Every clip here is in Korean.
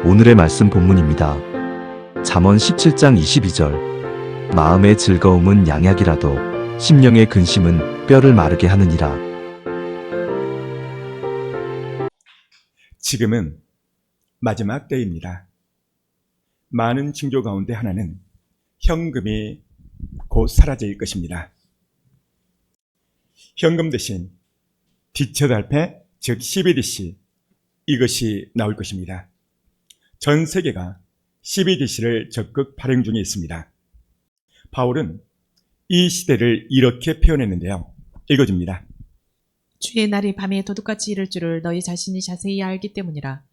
오늘의 말씀 본문입니다. 잠언 17장 22절. 마음의 즐거움은 양약이라도 심령의 근심은 뼈를 마르게 하느니라. 지금은 마지막 때입니다. 많은 징조 가운데 하나는 현금이 곧 사라질 것입니다. 현금 대신 디지털 화폐, 즉 CBDC, 이것이 나올 것입니다. 전 세계가 CBDC를 적극 발행 중에 있습니다. 바울은 이 시대를 이렇게 표현했는데요. 읽어줍니다. 주의 날이 밤에 도둑같이 이를 줄을 너희 자신이 자세히 알기 때문이라.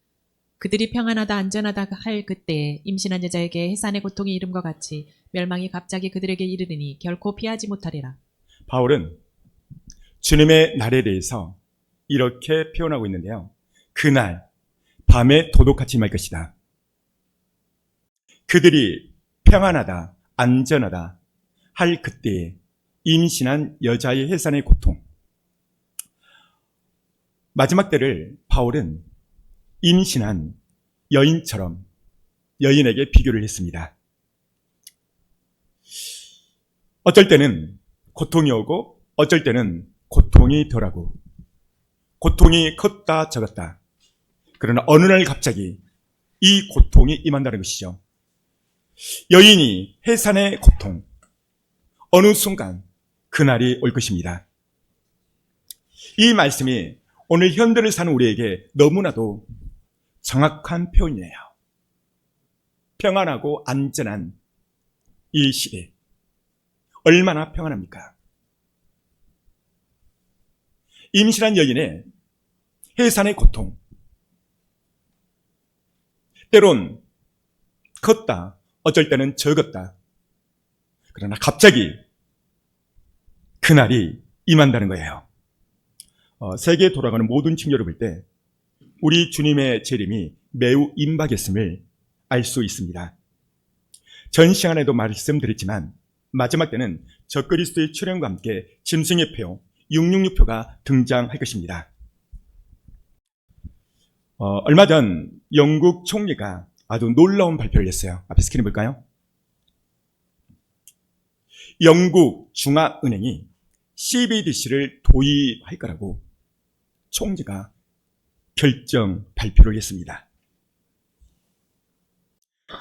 그들이 평안하다 안전하다 할 그때에 임신한 여자에게 해산의 고통이 이름과 같이 멸망이 갑자기 그들에게 이르리니 결코 피하지 못하리라. 바울은 주님의 날에 대해서 이렇게 표현하고 있는데요. 그날 밤에 도둑같이 임할 것이다. 그들이 평안하다 안전하다 할 그때에 임신한 여자의 해산의 고통. 마지막 때를 바울은 임신한 여인처럼 여인에게 비교를 했습니다. 어쩔 때는 고통이 오고 어쩔 때는 고통이 덜하고 고통이 컸다 적었다. 그러나 어느 날 갑자기 이 고통이 임한다는 것이죠. 여인이 해산의 고통, 어느 순간 그날이 올 것입니다. 이 말씀이 오늘 현대를 사는 우리에게 너무나도 정확한 표현이에요. 평안하고 안전한 이 시대, 얼마나 평안합니까? 임신한 여인의 해산의 고통, 때론 컸다, 어쩔 때는 적었다. 그러나 갑자기 그날이 임한다는 거예요. 세계에 돌아가는 모든 징조를 볼 때 우리 주님의 재림이 매우 임박했음을 알 수 있습니다. 전 시간에도 말씀드렸지만 마지막 때는 적그리스도의 출현과 함께 짐승의 표, 666표가 등장할 것입니다. 얼마 전 영국 총리가 아주 놀라운 발표를 했어요. 앞에 스크린 볼까요? 영국 중앙은행이 CBDC를 도입할 거라고 총리가 결정 발표를 했습니다.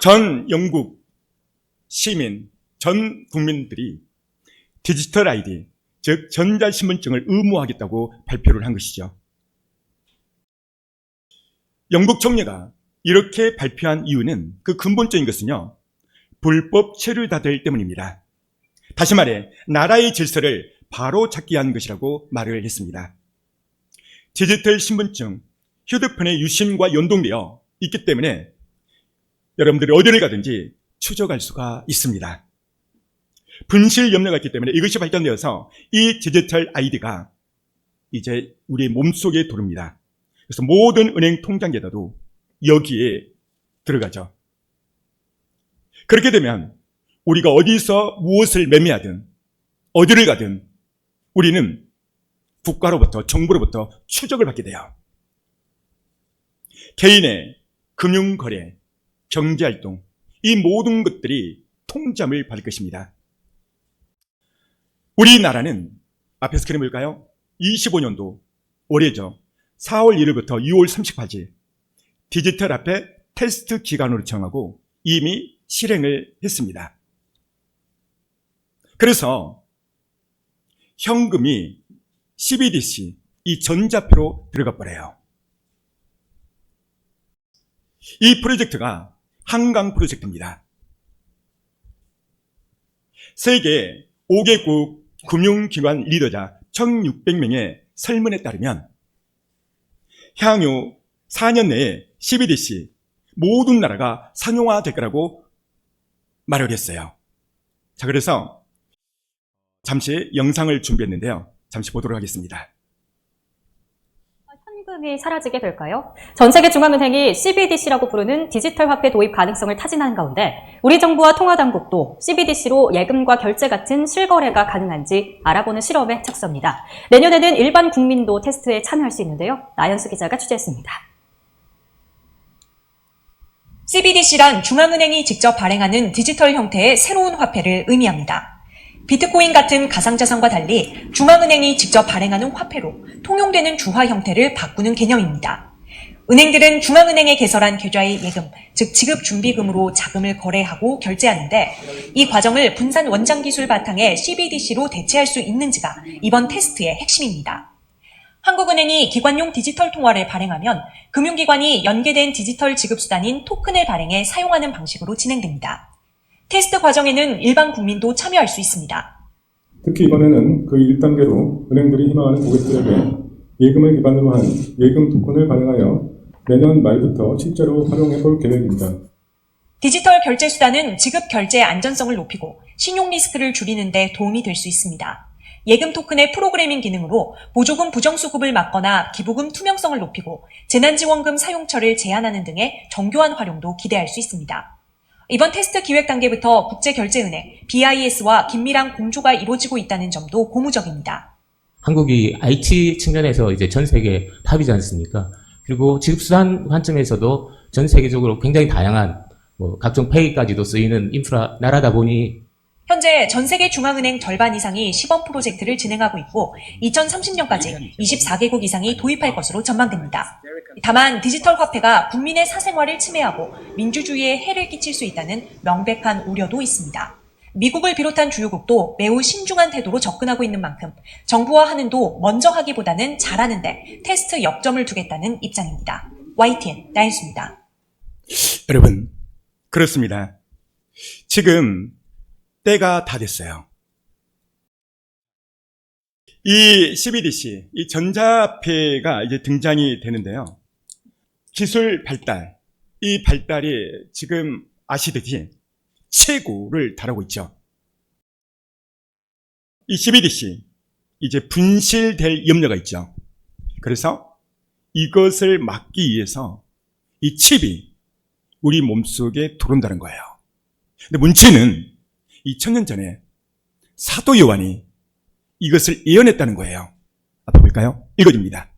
전 영국 시민, 전 국민들이 디지털 아이디, 즉 전자신분증을 의무화하겠다고 발표를 한 것이죠. 영국 총리가 이렇게 발표한 이유는 그 근본적인 것은요, 불법 체류자들 때문입니다. 다시 말해 나라의 질서를 바로 잡기 위한 것이라고 말을 했습니다. 디지털 신분증, 휴대폰의 유심과 연동되어 있기 때문에 여러분들이 어디를 가든지 추적할 수가 있습니다. 분실 염려가 있기 때문에 이것이 발전되어서 이 디지털 아이디가 이제 우리 몸속에 들어옵니다. 그래서 모든 은행 통장에다도 여기에 들어가죠. 그렇게 되면 우리가 어디서 무엇을 매매하든 어디를 가든 우리는 국가로부터, 정부로부터 추적을 받게 돼요. 개인의 금융거래, 경제활동, 이 모든 것들이 통잠을 받을 것입니다. 우리나라는 앞에 스크린 볼까요? 25년도 올해죠. 4월 1일부터 6월 30일까지 디지털 화폐 테스트 기간으로 정하고 이미 실행을 했습니다. 그래서 현금이 CBDC, 이 전자표로 들어가 버려요. 이 프로젝트가 한강 프로젝트입니다. 세계 5개국 금융기관 리더자 1600명의 설문에 따르면 향후 4년 내에 CBDC 모든 나라가 상용화될 거라고 말을 했어요. 자, 그래서 잠시 영상을 준비했는데요. 잠시 보도록 하겠습니다. 현금이 사라지게 될까요? 전 세계 중앙은행이 CBDC라고 부르는 디지털 화폐 도입 가능성을 타진하는 가운데 우리 정부와 통화당국도 CBDC로 예금과 결제 같은 실거래가 가능한지 알아보는 실험에 착수합니다. 내년에는 일반 국민도 테스트에 참여할 수 있는데요. 나연수 기자가 취재했습니다. CBDC란 중앙은행이 직접 발행하는 디지털 형태의 새로운 화폐를 의미합니다. 비트코인 같은 가상자산과 달리 중앙은행이 직접 발행하는 화폐로 통용되는 주화 형태를 바꾸는 개념입니다. 은행들은 중앙은행에 개설한 계좌의 예금, 즉 지급준비금으로 자금을 거래하고 결제하는데 이 과정을 분산 원장 기술 바탕의 CBDC로 대체할 수 있는지가 이번 테스트의 핵심입니다. 한국은행이 기관용 디지털 통화를 발행하면 금융기관이 연계된 디지털 지급수단인 토큰을 발행해 사용하는 방식으로 진행됩니다. 테스트 과정에는 일반 국민도 참여할 수 있습니다. 특히 이번에는 그 1단계로 은행들이 희망하는 고객들에게 예금을 기반으로 한 예금 토큰을 발행하여 내년 말부터 실제로 활용해 볼 계획입니다. 디지털 결제 수단은 지급 결제의 안전성을 높이고 신용 리스크를 줄이는 데 도움이 될 수 있습니다. 예금 토큰의 프로그래밍 기능으로 보조금 부정수급을 막거나 기부금 투명성을 높이고 재난지원금 사용처를 제한하는 등의 정교한 활용도 기대할 수 있습니다. 이번 테스트 기획 단계부터 국제결제은행 BIS와 긴밀한 공조가 이루어지고 있다는 점도 고무적입니다. 한국이 IT 측면에서 이제 전 세계 탑이지 않습니까? 그리고 지급수단 관점에서도 전 세계적으로 굉장히 다양한 각종 페이까지도 쓰이는 인프라 나라다 보니 현재 전 세계 중앙은행 절반 이상이 시범 프로젝트를 진행하고 있고 2030년까지 24개국 이상이 도입할 것으로 전망됩니다. 다만 디지털 화폐가 국민의 사생활을 침해하고 민주주의에 해를 끼칠 수 있다는 명백한 우려도 있습니다. 미국을 비롯한 주요국도 매우 신중한 태도로 접근하고 있는 만큼 정부와 한은도 먼저 하기보다는 잘하는데 테스트 역점을 두겠다는 입장입니다. YTN 나인수입니다. 여러분, 그렇습니다. 지금 때가 다 됐어요. 이 CBDC, 이 전자화폐가 이제 등장이 되는데요. 기술 발달, 이 발달이 지금 아시듯이 최고를 달하고 있죠. 이 CBDC, 이제 분실될 염려가 있죠. 그래서 이것을 막기 위해서 이 칩이 우리 몸속에 들어온다는 거예요. 근데 문제는 2000년 전에 사도 요한이 이것을 예언했다는 거예요. 앞에 볼까요? 읽어줍니다.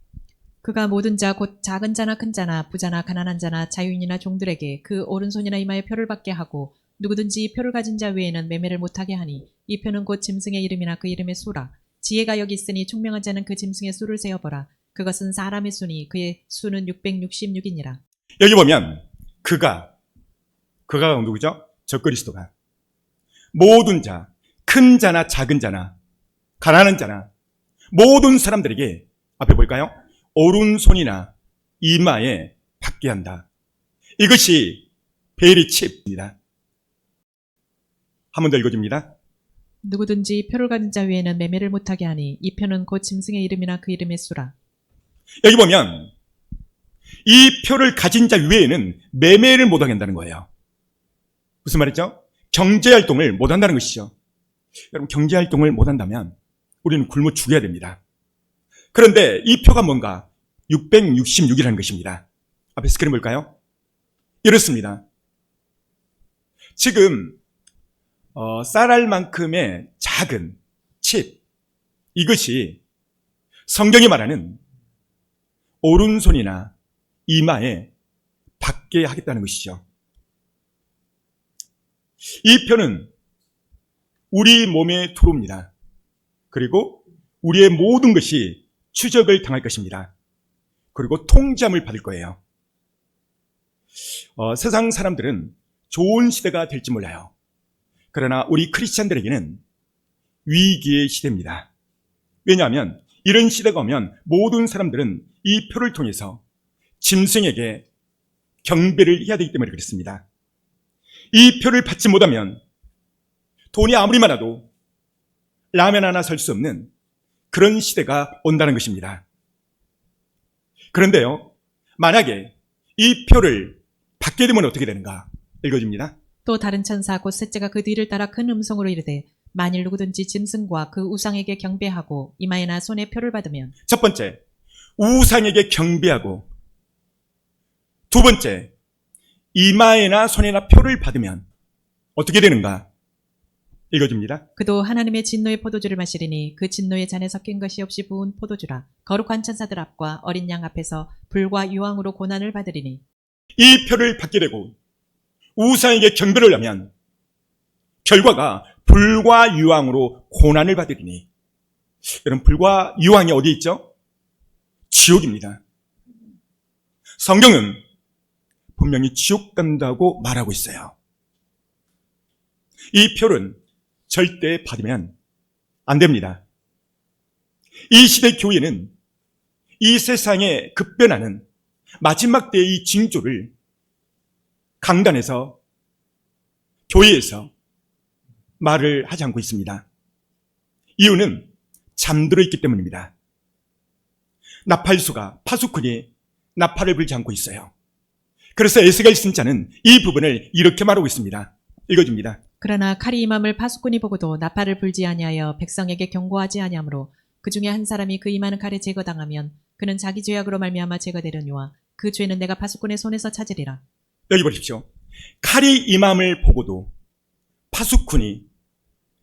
그가 모든 자 곧 작은 자나 큰 자나 부자나 가난한 자나 자유인이나 종들에게 그 오른손이나 이마에 표를 받게 하고 누구든지 이 표를 가진 자 외에는 매매를 못하게 하니 이 표는 곧 짐승의 이름이나 그 이름의 수라. 지혜가 여기 있으니 총명한 자는 그 짐승의 수를 세어보라. 그것은 사람의 수니 그의 수는 666이니라. 여기 보면 그가 누구죠? 저 그리스도가 모든 자, 큰 자나 작은 자나 가난한 자나 모든 사람들에게 앞에 볼까요? 오른손이나 이마에 받게 한다. 이것이 베리 칩입니다. 한 번 더 읽어줍니다. 누구든지 표를 가진 자 외에는 매매를 못하게 하니 이 표는 곧 짐승의 이름이나 그 이름의 수라. 여기 보면 이 표를 가진 자 외에는 매매를 못하게 한다는 거예요. 무슨 말이죠? 경제활동을 못한다는 것이죠. 여러분, 경제활동을 못한다면 우리는 굶어 죽어야 됩니다. 그런데 이 표가 뭔가 666이라는 것입니다. 앞에 스크린 볼까요? 이렇습니다. 지금 쌀알만큼의 작은 칩, 이것이 성경이 말하는 오른손이나 이마에 받게 하겠다는 것이죠. 이 표는 우리 몸에 들어옵니다. 그리고 우리의 모든 것이 추적을 당할 것입니다. 그리고 통제함을 받을 거예요. 세상 사람들은 좋은 시대가 될지 몰라요. 그러나 우리 크리스찬들에게는 위기의 시대입니다. 왜냐하면 이런 시대가 오면 모든 사람들은 이 표를 통해서 짐승에게 경배를 해야 되기 때문에 그렇습니다. 이 표를 받지 못하면 돈이 아무리 많아도 라면 하나 살 수 없는 그런 시대가 온다는 것입니다. 그런데요, 만약에 이 표를 받게 되면 어떻게 되는가? 읽어줍니다. 또 다른 천사 곧 셋째가 그 뒤를 따라 큰 음성으로 이르되 만일 누구든지 짐승과 그 우상에게 경배하고 이마에나 손에 표를 받으면 첫 번째, 우상에게 경배하고 두 번째, 이마에나 손에나 표를 받으면 어떻게 되는가? 읽어줍니다. 그도 하나님의 진노의 포도주를 마시리니 그 진노의 잔에 섞인 것이 없이 부은 포도주라. 거룩한 천사들 앞과 어린 양 앞에서 불과 유황으로 고난을 받으리니 이 표를 받게 되고 우상에게 경배를 하면 결과가 불과 유황으로 고난을 받으리니, 여러분, 불과 유황이 어디 있죠? 지옥입니다. 성경은 분명히 지옥 간다고 말하고 있어요. 이 표는 절대 받으면 안 됩니다. 이 시대 교회는 이 세상에 급변하는 마지막 때의 이 징조를 강단에서, 교회에서 말을 하지 않고 있습니다. 이유는 잠들어 있기 때문입니다. 나팔수가, 파수꾼이 나팔을 불지 않고 있어요. 그래서 에스겔 선지자는 이 부분을 이렇게 말하고 있습니다. 읽어줍니다. 그러나 칼이 임함을 파수꾼이 보고도 나팔을 불지 아니하여 백성에게 경고하지 아니하므로 그 중에 한 사람이 그 임하는 칼에 제거당하면 그는 자기 죄악으로 말미암아 제거되려니와 그 죄는 내가 파수꾼의 손에서 찾으리라. 여기 보십시오. 칼이 임함을 보고도 파수꾼이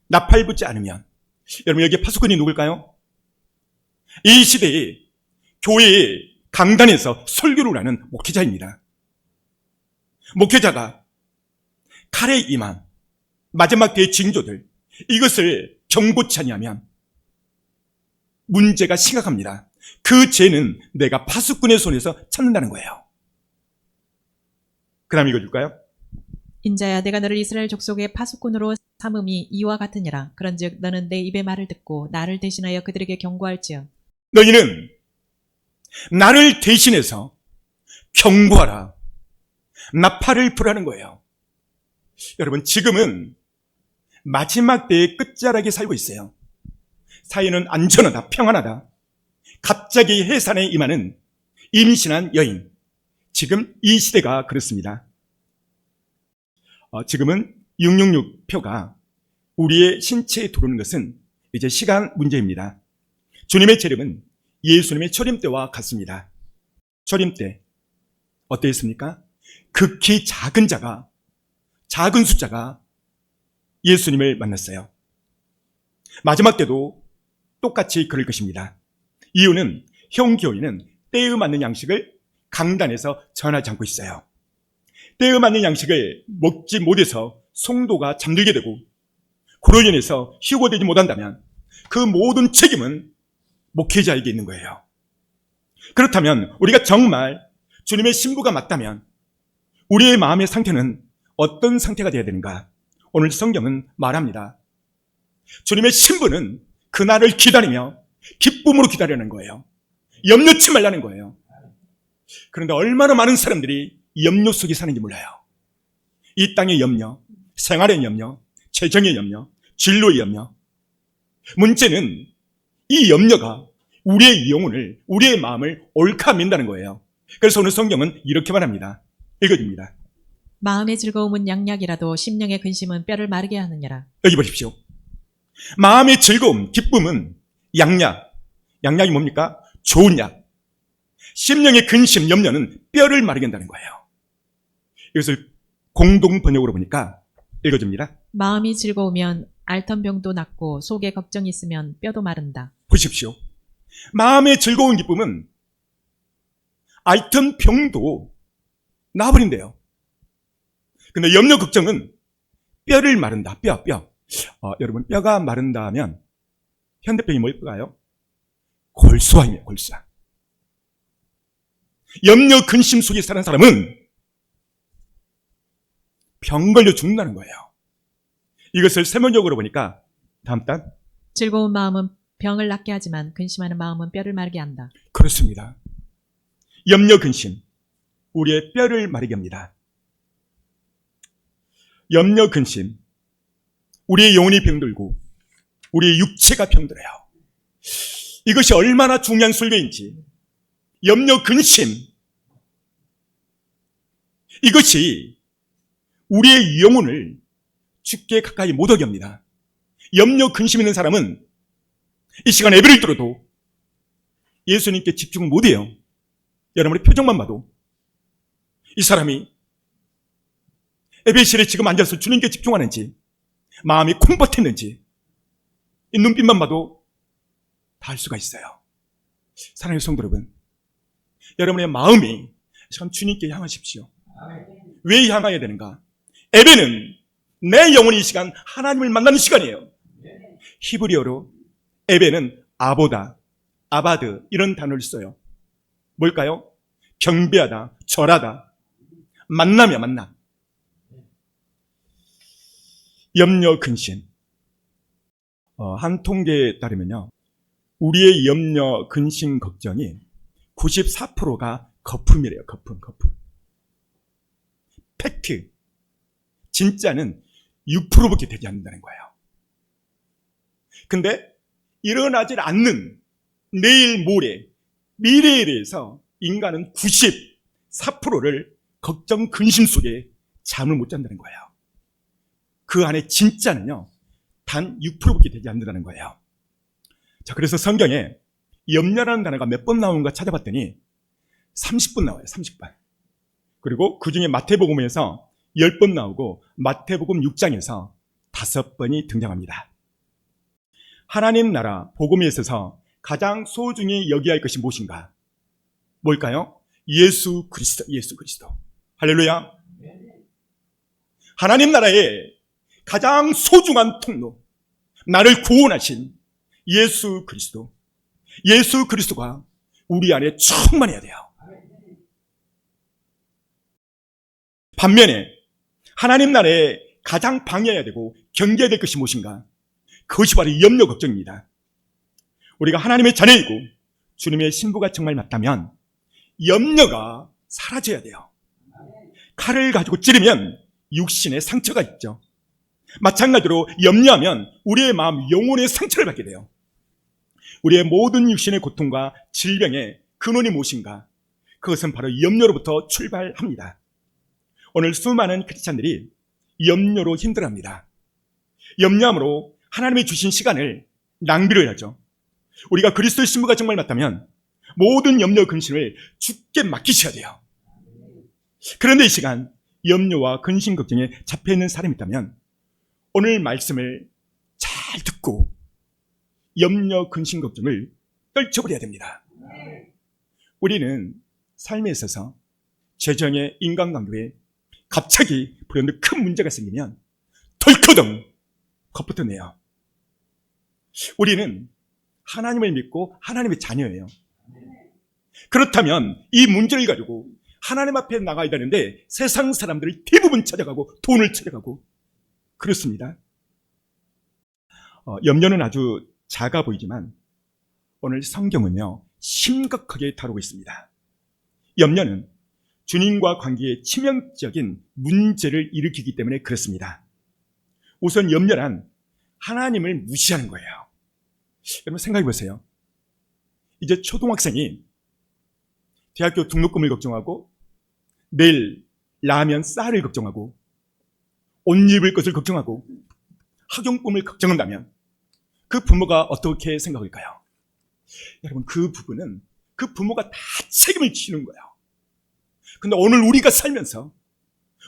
나팔 붙지 않으면, 여러분, 여기 파수꾼이 누굴까요? 이 시대에 교회의 강단에서 설교를 하는 목회자입니다. 목회자가 칼의 임함, 마지막 때의 징조들, 이것을 경고치 아니하면 문제가 심각합니다. 그 죄는 내가 파수꾼의 손에서 찾는다는 거예요. 그 다음 읽어줄까요? 인자야, 내가 너를 이스라엘 족속의 파수꾼으로 삼음이 이와 같으니라. 그런즉 너는 내 입의 말을 듣고 나를 대신하여 그들에게 경고할지어. 너희는 나를 대신해서 경고하라, 나팔을 불하는 거예요. 여러분, 지금은 마지막 때의 끝자락에 살고 있어요. 사회는 안전하다, 평안하다. 갑자기 해산에 임하는 임신한 여인. 지금 이 시대가 그렇습니다. 지금은 666표가 우리의 신체에 들어오는 것은 이제 시간 문제입니다. 주님의 재림은 예수님의 초림 때와 같습니다. 초림 때 어떠했습니까? 극히 작은 자가, 작은 숫자가 예수님을 만났어요. 마지막 때도 똑같이 그럴 것입니다. 이유는 형교회는 때에 맞는 양식을 강단에서 전하지 않고 있어요. 때에 맞는 양식을 먹지 못해서 성도가 잠들게 되고, 그로 인해서 휴거되지 못한다면 그 모든 책임은 목회자에게 있는 거예요. 그렇다면 우리가 정말 주님의 신부가 맞다면 우리의 마음의 상태는 어떤 상태가 되어야 되는가? 오늘 성경은 말합니다. 주님의 신부는 그날을 기다리며 기쁨으로 기다리는 거예요. 염려치 말라는 거예요. 그런데 얼마나 많은 사람들이 염려 속에 사는지 몰라요. 이 땅의 염려, 생활의 염려, 재정의 염려, 진로의 염려. 문제는 이 염려가 우리의 영혼을, 우리의 마음을 옳게민다는 거예요. 그래서 오늘 성경은 이렇게 말합니다. 읽어줍니다. 마음의 즐거움은 양약이라도 심령의 근심은 뼈를 마르게 하느니라. 여기 보십시오. 마음의 즐거움, 기쁨은 양약. 양약이 뭡니까? 좋은 약. 심령의 근심, 염려는 뼈를 마르게 한다는 거예요. 이것을 공동 번역으로 보니까 읽어줍니다. 마음이 즐거우면 앓던 병도 낫고 속에 걱정이 있으면 뼈도 마른다. 보십시오. 마음의 즐거운 기쁨은 앓던 병도 나아버린대요. 근데 염려 걱정은 뼈를 마른다. 뼈. 여러분, 뼈가 마른다 하면 현대병이 뭘까요? 골수화입니다. 골수화. 염려 근심 속에 사는 사람은 병 걸려 죽는다는 거예요. 이것을 세문적으로 보니까 다음 단. 즐거운 마음은 병을 낫게 하지만 근심하는 마음은 뼈를 마르게 한다. 그렇습니다. 염려 근심, 우리의 뼈를 마르게 합니다. 염려 근심, 우리의 영혼이 병들고 우리의 육체가 병들어요. 이것이 얼마나 중요한 설교인지. 염려 근심, 이것이 우리의 영혼을 죽게 가까이 못 오게 합니다. 염려 근심 있는 사람은 이 시간 예배를 들어도 예수님께 집중을 못해요. 여러분의 표정만 봐도 이 사람이 예배실에 지금 앉아서 주님께 집중하는지, 마음이 콩밭했는지 이 눈빛만 봐도 다 알 수가 있어요. 사랑하는 성도 여러분, 여러분의 마음이 참 주님께 향하십시오. 왜 향해야 되는가? 예배는 내 영혼이 이 시간 하나님을 만나는 시간이에요. 히브리어로 예배는 아보다, 아바드 이런 단어를 써요. 뭘까요? 경배하다, 절하다, 만남이야, 만남. 염려, 근심. 한 통계에 따르면요, 우리의 염려, 근심, 걱정이 94%가 거품이래요. 거품. 팩트. 진짜는 6%밖에 되지 않는다는 거예요. 근데 일어나질 않는 내일 모레 미래에 대해서 인간은 94%를 걱정, 근심 속에 잠을 못 잔다는 거예요. 그 안에 진짜는요, 단 6%밖에 되지 않는다는 거예요. 자, 그래서 성경에 염려라는 단어가 몇 번 나오는가 찾아봤더니 30번 나와요. 30번. 그리고 그 중에 마태복음에서 10번 나오고 마태복음 6장에서 5번이 등장합니다. 하나님 나라 복음에 있어서 가장 소중히 여겨야 할 것이 무엇인가? 뭘까요? 예수 그리스도. 할렐루야. 하나님 나라의 가장 소중한 통로, 나를 구원하신 예수 그리스도가 우리 안에 충만해야 돼요. 반면에 하나님 나라에 가장 방해해야 되고 경계해야 될 것이 무엇인가? 그것이 바로 염려, 걱정입니다. 우리가 하나님의 자녀이고 주님의 신부가 정말 맞다면 염려가 사라져야 돼요. 칼을 가지고 찌르면 육신에 상처가 있죠. 마찬가지로 염려하면 우리의 마음, 영혼의 상처를 받게 돼요. 우리의 모든 육신의 고통과 질병의 근원이 무엇인가? 그것은 바로 염려로부터 출발합니다. 오늘 수많은 크리스찬들이 염려로 힘들어합니다. 염려함으로 하나님이 주신 시간을 낭비를 하죠. 우리가 그리스도의 신부가 정말 맞다면 모든 염려, 근심을 주께 맡기셔야 돼요. 그런데 이 시간 염려와 근심, 걱정에 잡혀있는 사람이 있다면 오늘 말씀을 잘 듣고 염려, 근심, 걱정을 떨쳐버려야 됩니다. 우리는 삶에 있어서 재정의 인간관계에 갑자기 불현듯 큰 문제가 생기면 덜커덩 겁부터 내요. 우리는 하나님을 믿고 하나님의 자녀예요. 그렇다면 이 문제를 가지고 하나님 앞에 나가야 되는데 세상 사람들이 대부분 찾아가고 돈을 찾아가고 그렇습니다. 염려는 아주 작아 보이지만 오늘 성경은요, 심각하게 다루고 있습니다. 염려는 주님과 관계에 치명적인 문제를 일으키기 때문에 그렇습니다. 우선 염려란 하나님을 무시하는 거예요. 여러분 생각해 보세요. 이제 초등학생이 대학교 등록금을 걱정하고 내일 라면 쌀을 걱정하고 옷 입을 것을 걱정하고 학용품을 걱정한다면 그 부모가 어떻게 생각할까요? 여러분 그 부분은 그 부모가 다 책임을 지는 거예요. 근데 오늘 우리가 살면서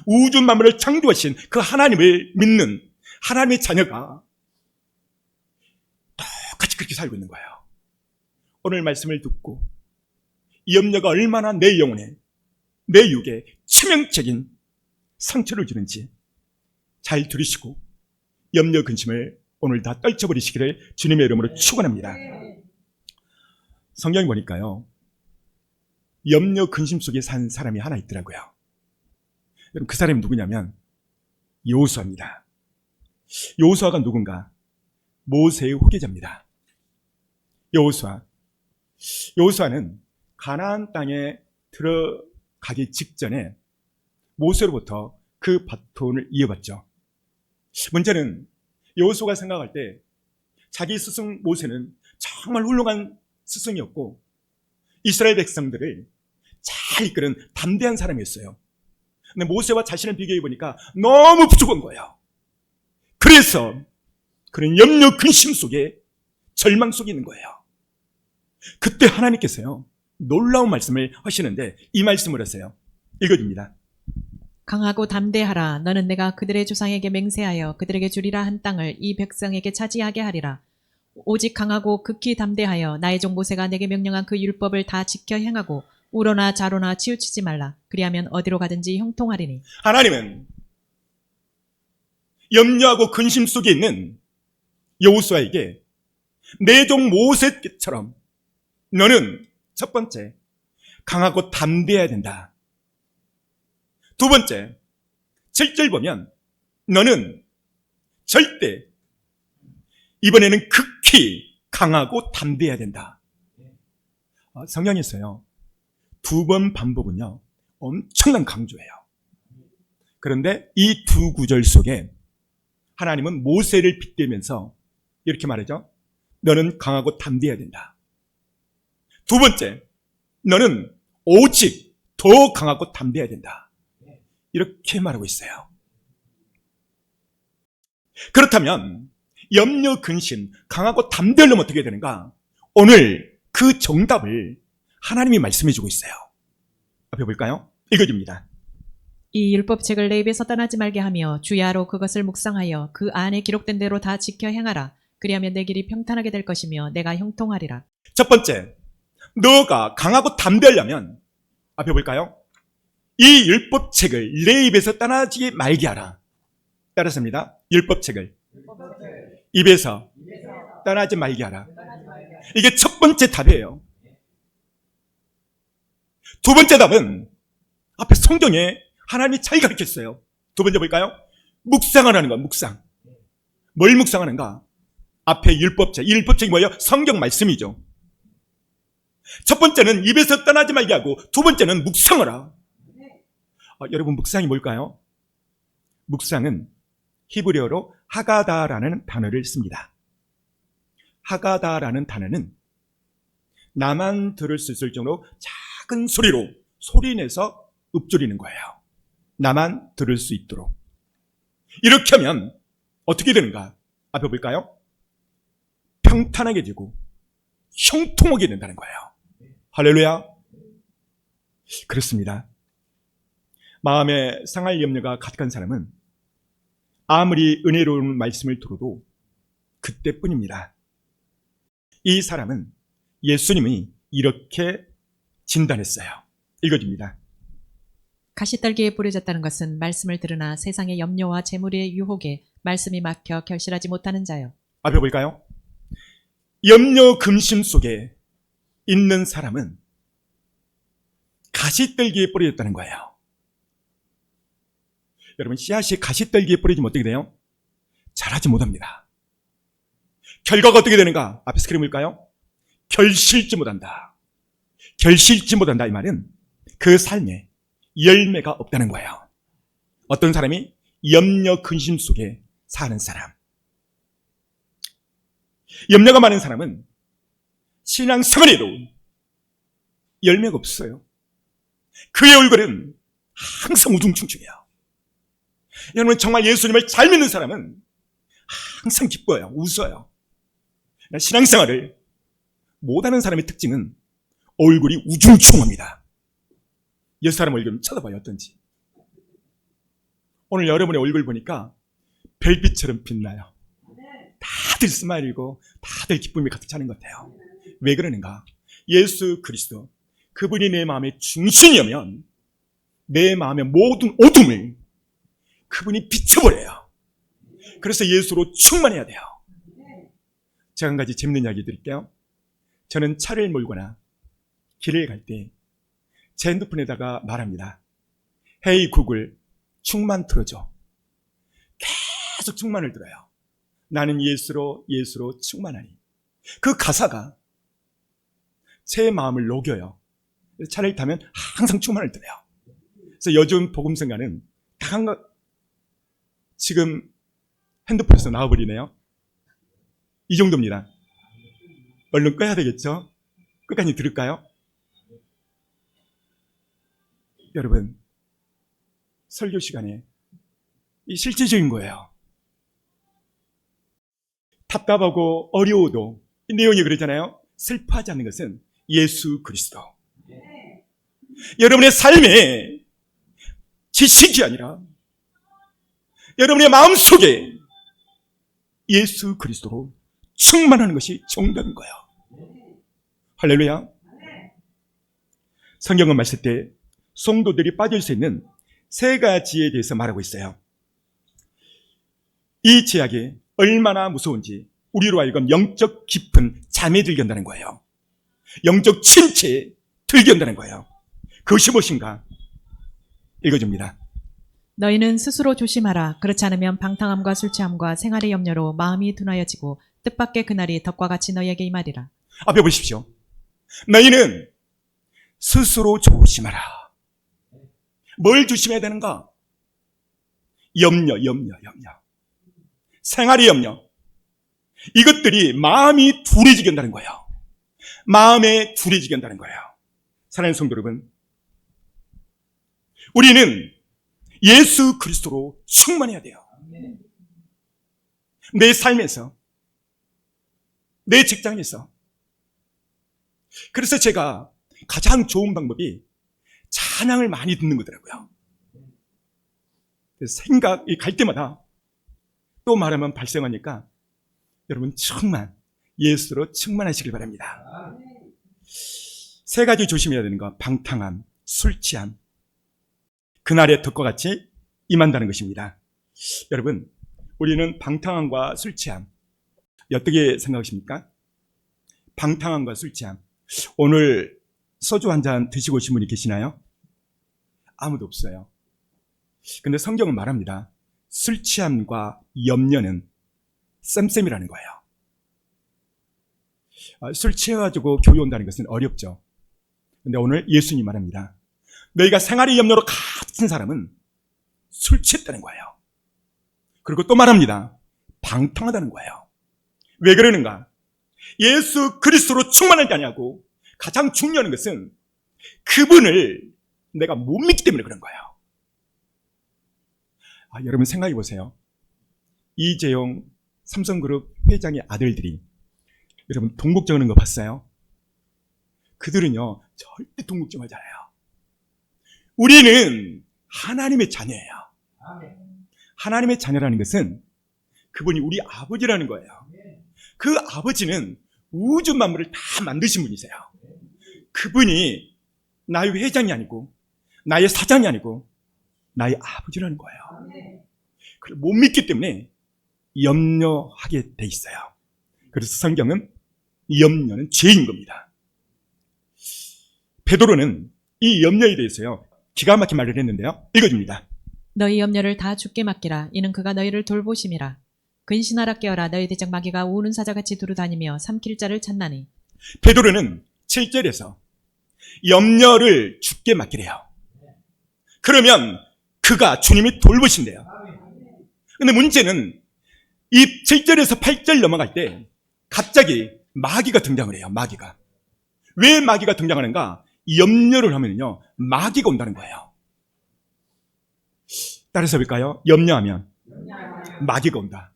우주 만물을 창조하신 그 하나님을 믿는 하나님의 자녀가 똑같이 그렇게 살고 있는 거예요. 오늘 말씀을 듣고 이 염려가 얼마나 내 영혼에, 내 육에 치명적인 상처를 주는지 잘 들으시고 염려, 근심을 오늘 다 떨쳐버리시기를 주님의 이름으로 축원합니다. 성경에 보니까요, 염려, 근심 속에 산 사람이 하나 있더라고요. 여러분 그 사람이 누구냐면 여호수아입니다. 여호수아가 누군가? 모세의 후계자입니다. 여호수아는 가나안 땅에 들어가기 직전에 모세로부터 그 바톤을 이어받죠. 문제는 여호수아가 생각할 때 자기 스승 모세는 정말 훌륭한 스승이었고 이스라엘 백성들을 잘 이끄는 담대한 사람이었어요. 근데 모세와 자신을 비교해 보니까 너무 부족한 거예요. 그래서 그런 염려, 근심 속에 절망 속에 있는 거예요. 그때 하나님께서요 놀라운 말씀을 하시는데 이 말씀을 하세요. 읽어줍니다. 강하고 담대하라. 너는 내가 그들의 조상에게 맹세하여 그들에게 주리라 한 땅을 이 백성에게 차지하게 하리라. 오직 강하고 극히 담대하여 나의 종 모세가 내게 명령한 그 율법을 다 지켜 행하고 우로나 좌로나 치우치지 말라. 그리하면 어디로 가든지 형통하리니. 하나님은 염려하고 근심 속에 있는 여호수아에게 내 종 모세처럼 너는 첫 번째 강하고 담대해야 된다. 두 번째 7절 보면 너는 절대 이번에는 극히 강하고 담대해야 된다. 성경에서요 2번 반복은요 엄청난 강조예요. 그런데 이 두 구절 속에 하나님은 모세를 빗대면서 이렇게 말하죠. 너는 강하고 담대해야 된다. 두 번째, 너는 오직 더 강하고 담대해야 된다. 이렇게 말하고 있어요. 그렇다면 염려, 근심, 강하고 담대하려면 어떻게 되는가? 오늘 그 정답을 하나님이 말씀해 주고 있어요. 앞에 볼까요? 읽어줍니다. 이 율법책을 내 입에서 떠나지 말게 하며 주야로 그것을 묵상하여 그 안에 기록된 대로 다 지켜 행하라. 그리하면 내 길이 평탄하게 될 것이며 내가 형통하리라. 첫 번째, 너가 강하고 담대하려면 앞에 볼까요? 이 율법책을 내 입에서 떠나지 말게 하라. 따라서입니다. 율법책을 입에서 떠나지 말게 하라. 이게 첫 번째 답이에요. 두 번째 답은 앞에 성경에 하나님이 잘 가르쳤어요. 두 번째 볼까요? 묵상하라는 거야, 묵상. 뭘 묵상하는가? 앞에 율법책. 이 율법책이 뭐예요? 성경 말씀이죠. 첫 번째는 입에서 떠나지 말게 하고 두 번째는 묵상하라. 여러분 묵상이 뭘까요? 묵상은 히브리어로 하가다라는 단어를 씁니다. 하가다라는 단어는 나만 들을 수 있을 정도로 작은 소리로 소리내서 읊조리는 거예요. 나만 들을 수 있도록. 이렇게 하면 어떻게 되는가? 앞에 볼까요? 평탄하게 되고 형통하게 된다는 거예요. 할렐루야. 그렇습니다. 마음에 상할 염려가 가득한 사람은 아무리 은혜로운 말씀을 들어도 그때뿐입니다. 이 사람은 예수님이 이렇게 진단했어요. 읽어줍니다. 가시떨기에 뿌려졌다는 것은 말씀을 들으나 세상의 염려와 재물의 유혹에 말씀이 막혀 결실하지 못하는 자요. 앞에 볼까요? 염려 근심 속에 있는 사람은 가시떨기에 뿌려졌다는 거예요. 여러분 씨앗이 가시떨기에 뿌려지면 어떻게 돼요? 자라지 못합니다. 결과가 어떻게 되는가? 앞에 스크린 볼까요? 결실지 못한다. 결실지 못한다 이 말은 그 삶에 열매가 없다는 거예요. 어떤 사람이 염려 근심 속에 사는 사람. 염려가 많은 사람은 신앙생활에도 열매가 없어요. 그의 얼굴은 항상 우중충충해요. 여러분 정말 예수님을 잘 믿는 사람은 항상 기뻐요. 웃어요. 신앙생활을 못하는 사람의 특징은 얼굴이 우중충합니다. 옛 사람 얼굴 쳐다봐요. 어떤지. 오늘 여러분의 얼굴 보니까 별빛처럼 빛나요. 다들 스마일이고 다들 기쁨이 가득 차는 것 같아요. 왜 그러는가? 예수 그리스도 그분이 내 마음의 중심이면 내 마음의 모든 어둠을 그분이 비춰버려요. 그래서 예수로 충만해야 돼요. 제가 한 가지 재밌는 이야기 드릴게요. 저는 차를 몰거나 길을 갈 때 제 핸드폰에다가 말합니다. 헤이 구글 충만 틀어줘. 계속 충만을 들어요. 나는 예수로 충만하니. 그 가사가 제 마음을 녹여요. 차를 타면 항상 충만을 들어요. 그래서 요즘 복음성가는 지금 핸드폰에서 나와버리네요. 이 정도입니다. 얼른 꺼야 되겠죠? 끝까지 들을까요? 여러분, 설교 시간에 이 실제적인 거예요. 답답하고 어려워도 이 내용이 그러잖아요. 슬퍼하지 않는 것은 예수 그리스도. 여러분의 삶에 지식이 아니라 여러분의 마음속에 예수 그리스도로 충만하는 것이 정답인 거예요. 할렐루야. 성경은 말씀 때 성도들이 빠질 수 있는 세 가지에 대해서 말하고 있어요. 이 제약이 얼마나 무서운지 우리로 하여금 영적 깊은 잠에 들게 한다는 거예요. 영적 침체에 들게 한다는 거예요. 그것이 무엇인가? 읽어줍니다. 너희는 스스로 조심하라. 그렇지 않으면 방탕함과 술 취함과 생활의 염려로 마음이 둔하여지고 뜻밖의 그날이 덕과 같이 너희에게 임하리라. 앞에 보십시오. 너희는 스스로 조심하라. 뭘 조심해야 되는가? 염려. 생활의 염려. 이것들이 마음이 둔해지게 한다는 거예요. 마음에 둔해지게 한다는 거예요. 사랑하는 성도 여러분, 우리는 예수 그리스도로 충만해야 돼요. 내 삶에서, 내 직장에서. 그래서 제가 가장 좋은 방법이 찬양을 많이 듣는 거더라고요. 생각이 갈 때마다 또 말하면 발생하니까 여러분 예수로 충만하시길 바랍니다. 세 가지 조심해야 되는 거, 방탕함, 술 취함, 그날의 덕과 같이 임한다는 것입니다. 여러분, 우리는 방탕함과 술 취함, 어떻게 생각하십니까? 방탕함과 술 취함. 오늘 소주 한 잔 드시고 오신 분이 계시나요? 아무도 없어요. 근데 성경은 말합니다. 술 취함과 염려는 쌤쌤이라는 거예요. 술 취해가지고 교회 온다는 것은 어렵죠. 근데 오늘 예수님 말합니다. 너희가 생활의 염려로 갇힌 사람은 술 취했다는 거예요. 그리고 또 말합니다. 방탕하다는 거예요. 왜 그러는가? 예수 그리스도로 충만하지 아니하고 가장 중요한 것은 그분을 내가 못 믿기 때문에 그런 거예요. 여러분 생각해 보세요. 이재용 삼성그룹 회장의 아들들이 여러분 동국정 하는 거 봤어요? 그들은요 절대 동국정하지 않아요. 우리는 하나님의 자녀예요. 하나님의 자녀라는 것은 그분이 우리 아버지라는 거예요. 그 아버지는 우주 만물을 다 만드신 분이세요. 그분이 나의 회장이 아니고 나의 사장이 아니고 나의 아버지라는 거예요. 그걸 못 믿기 때문에 염려하게 돼 있어요. 그래서 성경은 염려는 죄인 겁니다. 베드로는 이 염려에 대해서요 기가 막힌 말을 했는데요. 읽어줍니다. 너희 염려를 다 주께 맡기라. 이는 그가 너희를 돌보심이라. 근신하라 깨어라. 너희 대적 마귀가 우는 사자같이 두루다니며 삼킬 자를 찾나니. 베드로는 7절에서 염려를 주께 맡기래요. 그러면 그가 주님이 돌보신대요. 근데 문제는 이 7절에서 8절 넘어갈 때 갑자기 마귀가 등장을 해요. 마귀가. 왜 마귀가 등장하는가? 염려를 하면요 마귀가 온다는 거예요. 따라서 볼까요? 염려하면 마귀가 온다.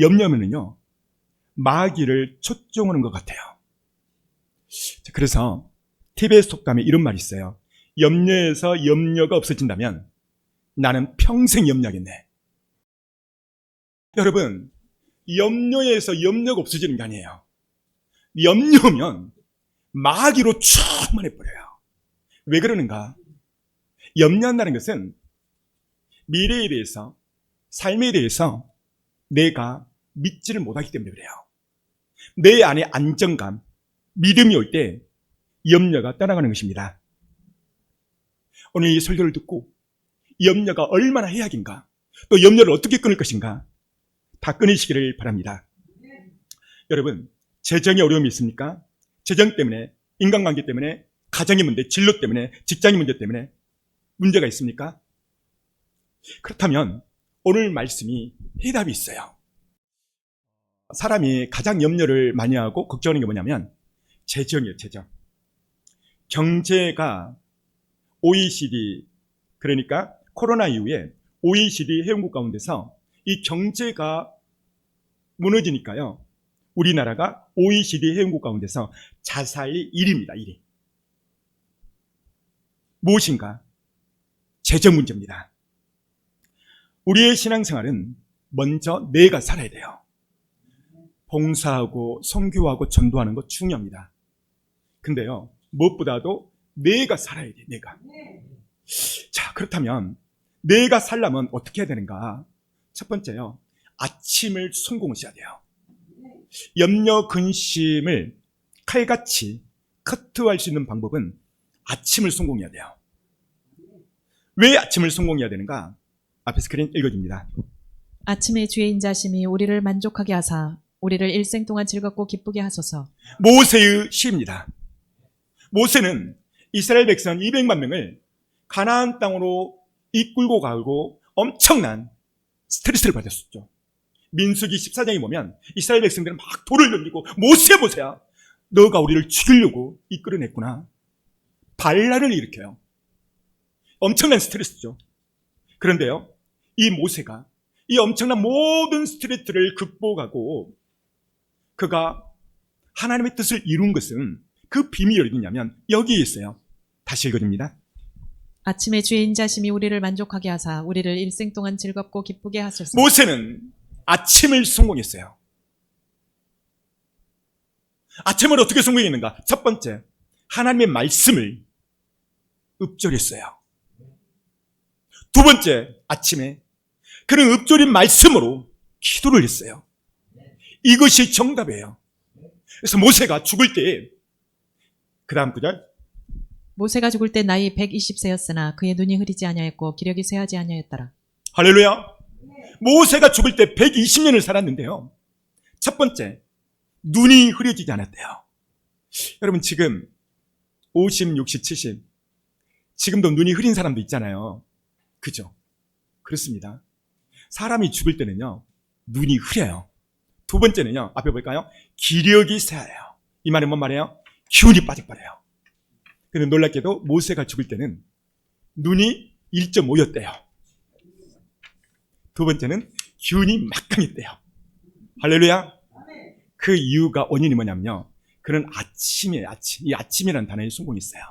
염려하면요 마귀를 초청하는 것 같아요. 그래서 TBS 속담에 이런 말이 있어요. 염려에서 염려가 없어진다면 나는 평생 염려하겠네. 여러분, 염려에서 염려가 없어지는 게 아니에요. 염려면 마귀로 충만해버려요. 왜 그러는가? 염려한다는 것은 미래에 대해서, 삶에 대해서 내가 믿지를 못하기 때문에 그래요. 내 안에 안정감, 믿음이 올 때 염려가 떠나가는 것입니다. 오늘 이 설교를 듣고 염려가 얼마나 해악인가, 또 염려를 어떻게 끊을 것인가 다 끊으시기를 바랍니다. 여러분, 재정에 어려움이 있습니까? 재정 때문에, 인간관계 때문에, 가정의 문제, 진로 때문에, 직장의 문제 때문에 문제가 있습니까? 그렇다면 오늘 말씀이 해답이 있어요. 사람이 가장 염려를 많이 하고 걱정하는 게 뭐냐면 재정이에요. 재정. 경제가 OECD, 그러니까 코로나 이후에 OECD 회원국 가운데서 이 경제가 무너지니까요 우리나라가 OECD 회원국 가운데서 자살이 1위입니다. 1위. 무엇인가? 재정 문제입니다. 우리의 신앙생활은 먼저 내가 살아야 돼요. 봉사하고 선교하고 전도하는 거 중요합니다. 근데요 무엇보다도 내가 살아야 돼. 내가. 자, 그렇다면 내가 살려면 어떻게 해야 되는가? 첫 번째요. 아침을 성공하셔야 돼요. 염려, 근심을 칼같이 커트할 수 있는 방법은 아침을 성공해야 돼요. 왜 아침을 성공해야 되는가? 앞에 스크린 읽어줍니다. 아침에 주의 인자심이 우리를 만족하게 하사 우리를 일생 동안 즐겁고 기쁘게 하소서. 모세의 시입니다. 모세는 이스라엘 백성 200만 명을 가나안 땅으로 이끌고 가고 엄청난 스트레스를 받았었죠. 민수기 14장에 보면 이스라엘 백성들은 막 돌을 던지고 모세야 너가 우리를 죽이려고 이끌어냈구나. 반란을 일으켜요. 엄청난 스트레스죠. 그런데요, 이 모세가 이 엄청난 모든 스트레스를 극복하고 그가 하나님의 뜻을 이룬 것은 그 비밀이 어디냐면 여기에 있어요. 다시 읽어줍니다. 아침에 주의 인자심이 우리를 만족하게 하사 우리를 일생 동안 즐겁고 기쁘게 하소서. 모세는 아침을 성공했어요. 아침을 어떻게 성공했는가? 첫 번째, 하나님의 말씀을 읊조렸어요. 두 번째, 아침에 그는 읊조린 말씀으로 기도를 했어요. 이것이 정답이에요. 그래서 모세가 죽을 때, 그 다음 구절, 모세가 죽을 때 나이 120세였으나 그의 눈이 흐리지 아니하였고 기력이 쇠하지 아니하였더라. 할렐루야. 모세가 죽을 때 120년을 살았는데요. 첫 번째, 눈이 흐려지지 않았대요. 여러분 지금 50, 60, 70 지금도 눈이 흐린 사람도 있잖아요. 그죠? 그렇습니다. 사람이 죽을 때는요, 눈이 흐려요. 두 번째는요, 앞에 볼까요? 기력이 쇠해요. 이 말은 뭔 말이에요? 기운이 빠져버려요. 근데 놀랍게도 모세가 죽을 때는 눈이 1.5였대요. 두 번째는 기운이 막강했대요. 할렐루야. 그 이유가 원인이 뭐냐면요, 그는 아침이에요. 아침. 이 아침이라는 단어에 성공했어요.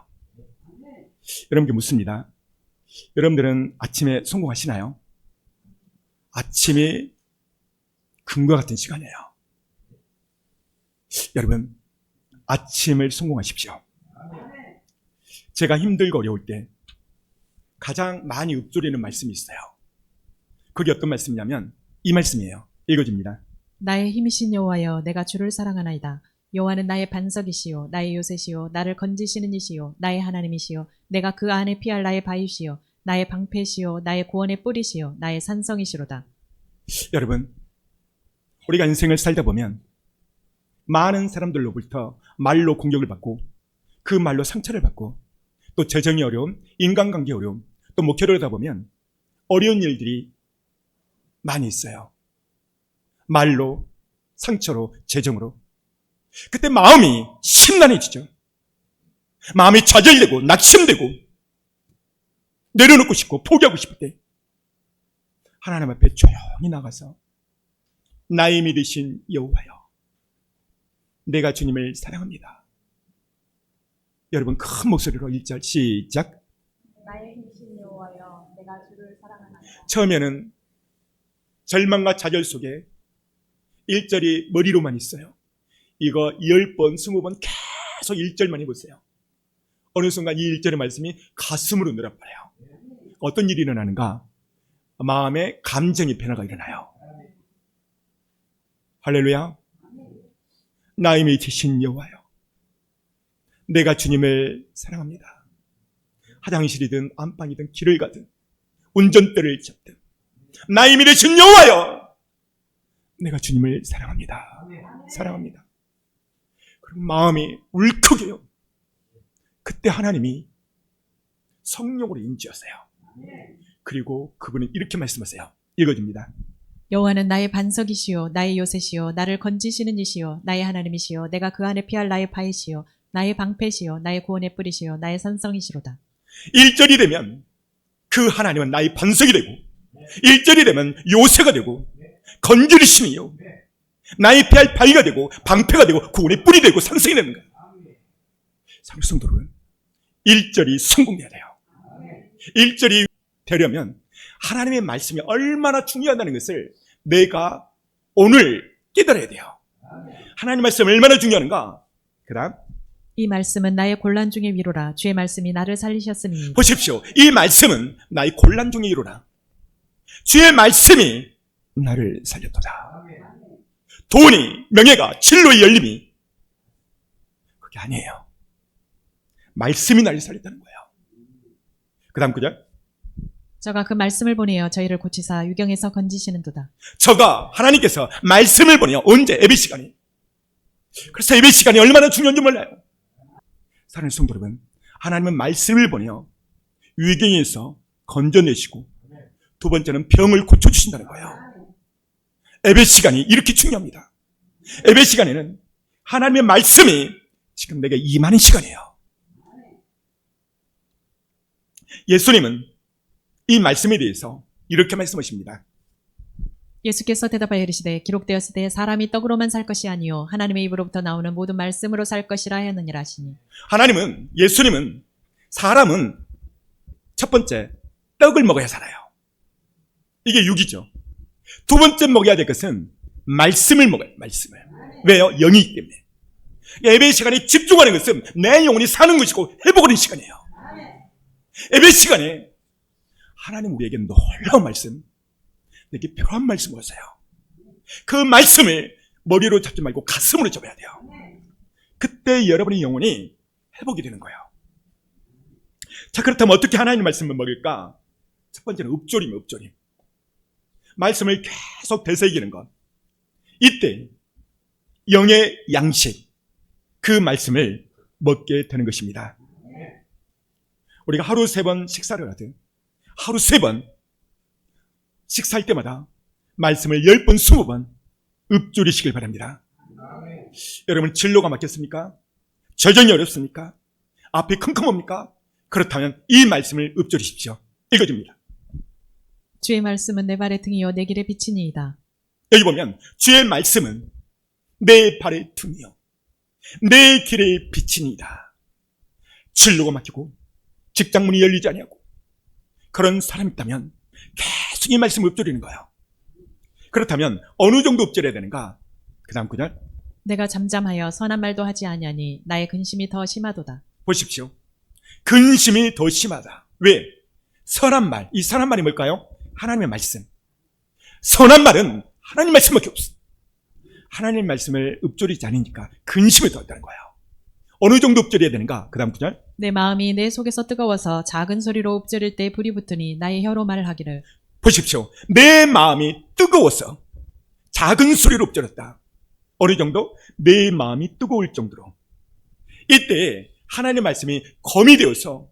여러분께 묻습니다. 여러분들은 아침에 성공하시나요? 아침이 금과 같은 시간이에요. 여러분, 아침을 성공하십시오. 제가 힘들고 어려울 때 가장 많이 읊조리는 말씀이 있어요. 그게 어떤 말씀이냐면 이 말씀이에요. 읽어줍니다. 나의 힘이신 여호와여 내가 주를 사랑하나이다. 여호와는 나의 반석이시요 나의 요새시요 나를 건지시는 이시요 나의 하나님이시요 내가 그 안에 피할 나의 바위시요 나의 방패시요 나의 구원의 뿌리시요 나의 산성이시로다. 여러분, 우리가 인생을 살다 보면 많은 사람들로부터 말로 공격을 받고 그 말로 상처를 받고 또 재정이 어려움, 인간관계 어려움, 또 목회를 하다 보면 어려운 일들이 많이 있어요. 말로, 상처로, 재정으로. 그때 마음이 심란해지죠. 마음이 좌절되고 낙심되고 내려놓고 싶고 포기하고 싶을 때 하나님 앞에 조용히 나가서 나의 믿으신 여호와여, 내가 주님을 사랑합니다. 여러분 큰 목소리로 1절 시작. 나의 힘이신 여호와여 내가 주를 사랑하나이다. 처음에는 절망과 좌절 속에 1절이 머리로만 있어요. 이거 10번, 20번 계속 1절만 해보세요. 어느 순간 이 1절의 말씀이 가슴으로 늘어버려요. 어떤 일이 일어나는가? 마음에 감정의 변화가 일어나요. 할렐루야. 나의 믿으신 여호와여, 내가 주님을 사랑합니다. 화장실이든 안방이든 길을 가든 운전대를 잡든 나의 믿으신 여호와여, 내가 주님을 사랑합니다. 사랑합니다. 그럼 마음이 울컥해요. 그때 하나님이 성령으로 임재하세요. 그리고 그분은 이렇게 말씀하세요. 읽어줍니다. 여호와는 나의 반석이시요 나의 요새시요 나를 건지시는 이시요 나의 하나님이시요 내가 그 안에 피할 나의 바위시요 나의 방패시요 나의 구원의 뿌리시요 나의 산성이시로다. 1절이 되면 그 하나님은 나의 반석이 되고 1절이 되면 요새가 되고 건지리심이요 나의 피할 바위가 되고 방패가 되고 구원의 뿔이 되고 산성이 되는 거예요. 사랑하는 성도들은 1절이 성공해야 돼요. 1절이 되려면 하나님의 말씀이 얼마나 중요하다는 것을 내가 오늘 깨달아야 돼요. 하나님 말씀이 얼마나 중요한가? 그 다음 이 말씀은 나의 곤란 중의 위로라. 주의 말씀이 나를 살리셨음이니이다. 보십시오. 이 말씀은 나의 곤란 중의 위로라. 주의 말씀이 나를 살렸도다. 돈이, 명예가, 진로의 열림이 그게 아니에요. 말씀이 나를 살렸다는 거예요. 그 다음 구절. 저가 그 말씀을 보내어 저희를 고치사 유경에서 건지시는도다. 저가 하나님께서 말씀을 보내요. 언제? 예배 시간에. 그래서 예배 시간이 얼마나 중요한지 몰라요. 사랑하는 성도 여러분, 하나님은 말씀을 보내요. 위경에서 건져내시고 두 번째는 병을 고쳐주신다는 거예요. 예배 시간이 이렇게 중요합니다. 예배 시간에는 하나님의 말씀이 지금 내게 임하는 시간이에요. 예수님은 이 말씀에 대해서 이렇게 말씀하십니다. 예수께서 대답하여 이르시되 기록되었을 때 사람이 떡으로만 살 것이 아니요 하나님의 입으로부터 나오는 모든 말씀으로 살 것이라 하였느니라 하시니. 하나님은, 예수님은 사람은 첫 번째 떡을 먹어야 살아요. 이게 육이죠. 두 번째 먹어야 될 것은 말씀을 먹어요. 말씀을. 왜요? 영이기 때문에. 예배 시간에 집중하는 것은 내 영혼이 사는 것이고 회복하는 시간이에요. 예배 시간에 하나님 우리에게 놀라운 말씀, 내게 필요한 말씀을 하세요. 그 말씀을 머리로 잡지 말고 가슴으로 잡아야 돼요. 그때 여러분의 영혼이 회복이 되는 거예요. 자, 그렇다면 어떻게 하나님 말씀을 먹을까? 첫 번째는 읍조림이에요. 읍조림. 말씀을 계속 되새기는 것. 이때 영의 양식, 그 말씀을 먹게 되는 것입니다. 우리가 하루 3번 식사를 하든 하루 3번 식사할 때마다 말씀을 10번, 20번 읊조리시길 바랍니다. 여러분 진로가 막혔습니까? 저정이 어렵습니까? 앞이 컴컴합니까? 그렇다면 이 말씀을 읊조리십시오. 읽어줍니다. 주의 말씀은 내 발의 등이요 내 길의 빛이니이다. 여기 보면 주의 말씀은 내 발의 등이요 내 길의 빛이니이다. 진로가 막히고 직장문이 열리지 아니하고 그런 사람이 있다면 계속 이 말씀을 읊조리는 거예요. 그렇다면 어느 정도 읊조려야 되는가? 그 다음 구절. 내가 잠잠하여 선한 말도 하지 아니하니 나의 근심이 더 심하도다. 보십시오. 근심이 더 심하다. 왜? 선한 말. 이 선한 말이 뭘까요? 하나님의 말씀. 선한 말은 하나님 말씀밖에 없어. 하나님의 말씀을 읊조리지 않으니까 근심이 더 있다는 거예요. 어느 정도 읊조려야 되는가? 그 다음 구절. 내 마음이 내 속에서 뜨거워서 작은 소리로 읊조릴 때 불이 붙으니 나의 혀로 말을 하기를. 보십시오. 내 마음이 뜨거워서 작은 소리로 읊조렸다. 어느 정도? 내 마음이 뜨거울 정도로. 이때 하나님의 말씀이 검이 되어서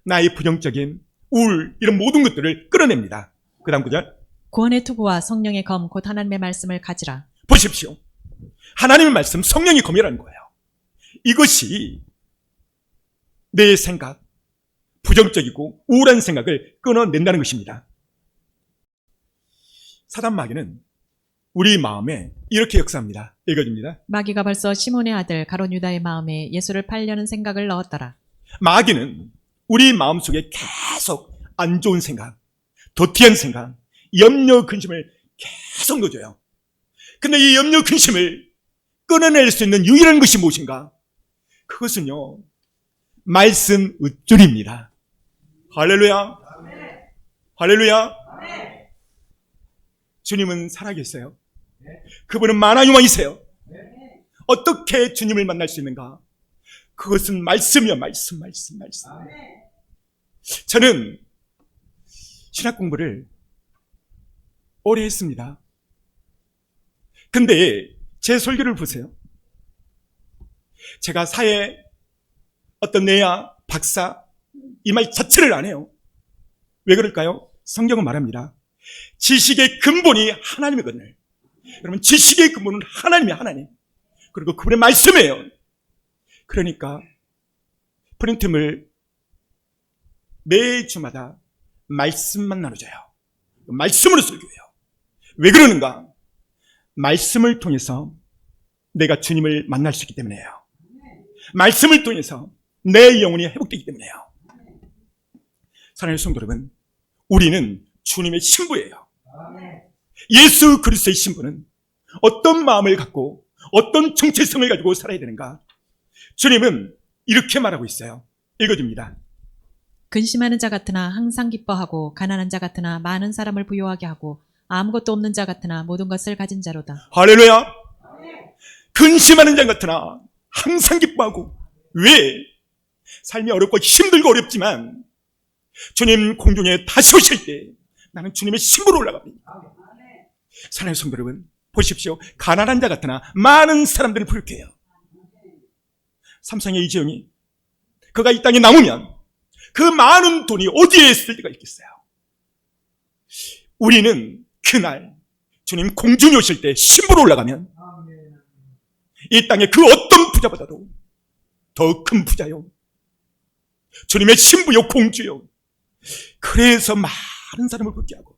나의 부정적인 우울 이런 모든 것들을 끌어냅니다. 그 다음 구절. 구원의 투구와 성령의 검 곧 하나님의 말씀을 가지라. 보십시오. 하나님의 말씀 성령이 검이라는 거예요. 이것이 내 생각, 부정적이고 우울한 생각을 끊어낸다는 것입니다. 사단 마귀는 우리 마음에 이렇게 역사합니다. 읽어줍니다. 마귀가 벌써 시몬의 아들 가롯 유다의 마음에 예수를 팔려는 생각을 넣었더라. 마귀는 우리 마음속에 계속 안 좋은 생각, 도티한 생각, 염려, 근심을 계속 넣어줘요. 근데 이 염려, 근심을 끊어낼 수 있는 유일한 것이 무엇인가? 그것은요, 말씀 읊조리입니다. 할렐루야. 할렐루야. 주님은 살아계세요. 그분은 만한 유망이세요. 어떻게 주님을 만날 수 있는가? 그것은 말씀이요. 말씀. 저는 신학 공부를 오래 했습니다. 근데 제 설교를 보세요. 제가 사회 어떤 내야, 박사 이 말 자체를 안 해요. 왜 그럴까요? 성경은 말합니다. 지식의 근본이 하나님이거든요. 여러분 지식의 근본은 하나님이에요. 하나님. 그리고 그분의 말씀이에요. 그러니까 프린트물 매주마다 말씀만 나눠줘요. 말씀으로 설교해요. 왜 그러는가? 말씀을 통해서 내가 주님을 만날 수 있기 때문이에요. 말씀을 통해서 내 영혼이 회복되기 때문이에요. 사랑하는 성도 여러분, 우리는 주님의 신부예요. 예수 그리스도의 신부는 어떤 마음을 갖고 어떤 정체성을 가지고 살아야 되는가? 주님은 이렇게 말하고 있어요. 읽어줍니다. 근심하는 자 같으나 항상 기뻐하고 가난한 자 같으나 많은 사람을 부요하게 하고 아무것도 없는 자 같으나 모든 것을 가진 자로다. 할렐루야. 근심하는 자 같으나 항상 기뻐하고. 왜? 삶이 어렵고 힘들고 어렵지만 주님 공중에 다시 오실 때 나는 주님의 신부로 올라갑니다. 사랑하는 성도 여러분, 보십시오. 가난한 자 같으나 많은 사람들을 부를게요. 삼성의 이재용이 그가 이 땅에 남으면 그 많은 돈이 어디에 쓸 데가 있겠어요? 우리는 그날 주님 공중에 오실 때 신부로 올라가면 이 땅의 그 어떤 부자보다도 더 큰 부자요, 주님의 신부요, 공주요. 그래서 많은 사람을 붙게 하고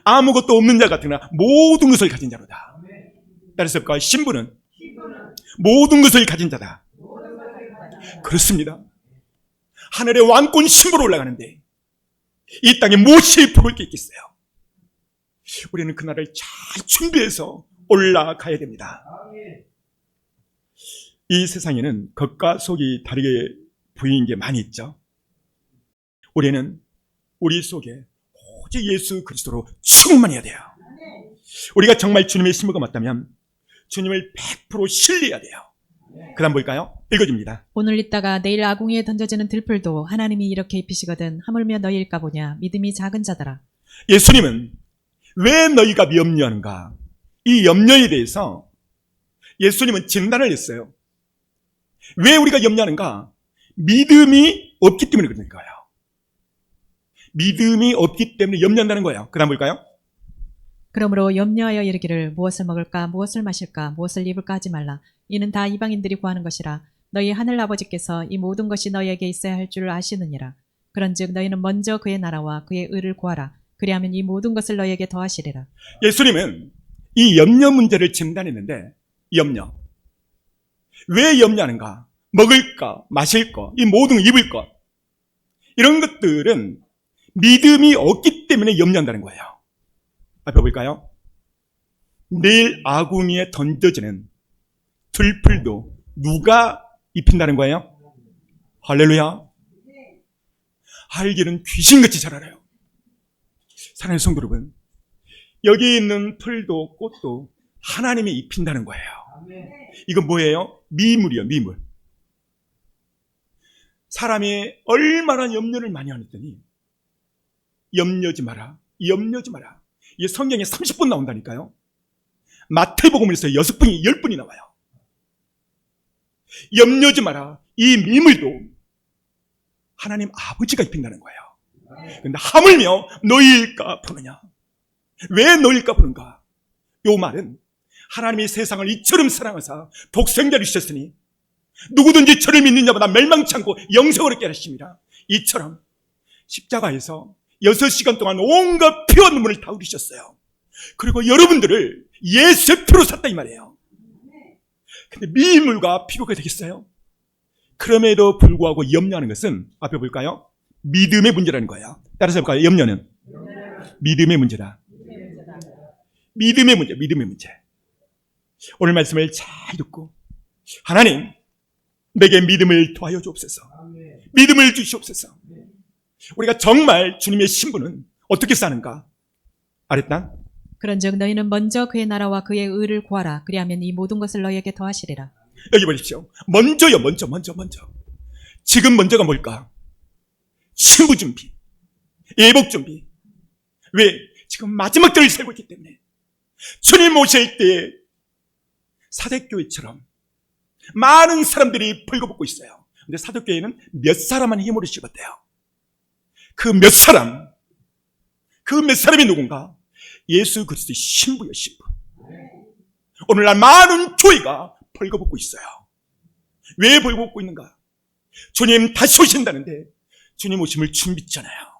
아무것도 없는 자 같으나 모든 것을 가진 자로다. 따라서 신부는 모든 것을 가진 자다. 그렇습니다. 하늘의 왕권 신부로 올라가는데 이 땅에 무엇이 부를 게 있겠어요? 우리는 그날을 잘 준비해서 올라가야 됩니다. 이 세상에는 겉과 속이 다르게 보이는 게 많이 있죠. 우리는 우리 속에 오직 예수 그리스도로 충만해야 돼요. 우리가 정말 주님의 신부가 맞다면 주님을 100% 신뢰해야 돼요. 그 다음 볼까요? 읽어줍니다. 오늘 있다가 내일 아궁이에 던져지는 들풀도 하나님이 이렇게 입히시거든 하물며 너희일까 보냐. 믿음이 작은 자들아. 예수님은 왜 너희가 염려하는가? 이 염려에 대해서 예수님은 진단을 했어요. 왜 우리가 염려하는가? 믿음이 없기 때문에 그런 거예요. 믿음이 없기 때문에 염려한다는 거예요. 그 다음 볼까요? 그러므로 염려하여 이르기를 무엇을 먹을까 무엇을 마실까 무엇을 입을까 하지 말라. 이는 다 이방인들이 구하는 것이라. 너희 하늘 아버지께서 이 모든 것이 너희에게 있어야 할 줄 아시느니라. 그런즉 너희는 먼저 그의 나라와 그의 의를 구하라. 그리하면 이 모든 것을 너희에게 더하시리라. 예수님은 이 염려 문제를 진단했는데, 염려. 왜 염려하는가? 먹을 것, 마실 것, 이 모든 입을 것, 이런 것들은 믿음이 없기 때문에 염려한다는 거예요. 앞에 볼까요? 내일 아궁이에 던져지는 들풀도 누가 입힌다는 거예요? 할렐루야. 알기는 귀신같이 잘 알아요. 사랑하는 성도 여러분, 여기 있는 풀도 꽃도 하나님이 입힌다는 거예요. 이건 뭐예요? 미물이요, 미물. 사람이 얼마나 염려를 많이 하더니 염려지 마라, 염려지 마라. 이게 성경에 30번 나온다니까요. 마태복음에서 6번이 10번이 나와요. 염려지 마라. 이 미물도 하나님 아버지가 입힌다는 거예요. 근데 하물며 너희일까 보느냐? 왜 너희일까 보는가? 요 말은 하나님이 세상을 이처럼 사랑하사 독생자를 주셨으니 누구든지 저를 믿는 자보다 멸망치 않고 영생을 얻게 하십니다. 이처럼 십자가에서 6시간 동안 온갖 피와 눈물을 다 흘리셨어요. 그리고 여러분들을 예수의 피로 샀다 이 말이에요. 근데 미물과 비교가 되겠어요? 그럼에도 불구하고 염려하는 것은 앞에 볼까요? 믿음의 문제라는 거예요. 따라서 볼까요? 염려는 믿음의 문제다. 믿음의 문제, 믿음의 문제. 오늘 말씀을 잘 듣고 하나님, 내게 믿음을 더하여 주옵소서. 믿음을 주시옵소서. 우리가 정말 주님의 신부는 어떻게 사는가? 아랫단. 그런즉 너희는 먼저 그의 나라와 그의 의를 구하라. 그리하면 이 모든 것을 너희에게 더하시리라. 여기 보십시오. 먼저요, 먼저. 지금 먼저가 뭘까? 신부 준비, 예복 준비. 왜? 지금 마지막 때를 살고 있기 때문에. 주님 오실 때 사대교회처럼 많은 사람들이 벌거벗고 있어요. 근데 사도교회는 몇 사람만 힘으로 씹었대요. 그 몇 사람이 누군가? 예수 그리스도의 신부요, 신부. 오늘날 많은 교회가 벌거벗고 있어요. 왜 벌거벗고 있는가? 주님 다시 오신다는데 주님 오심을 준비했잖아요.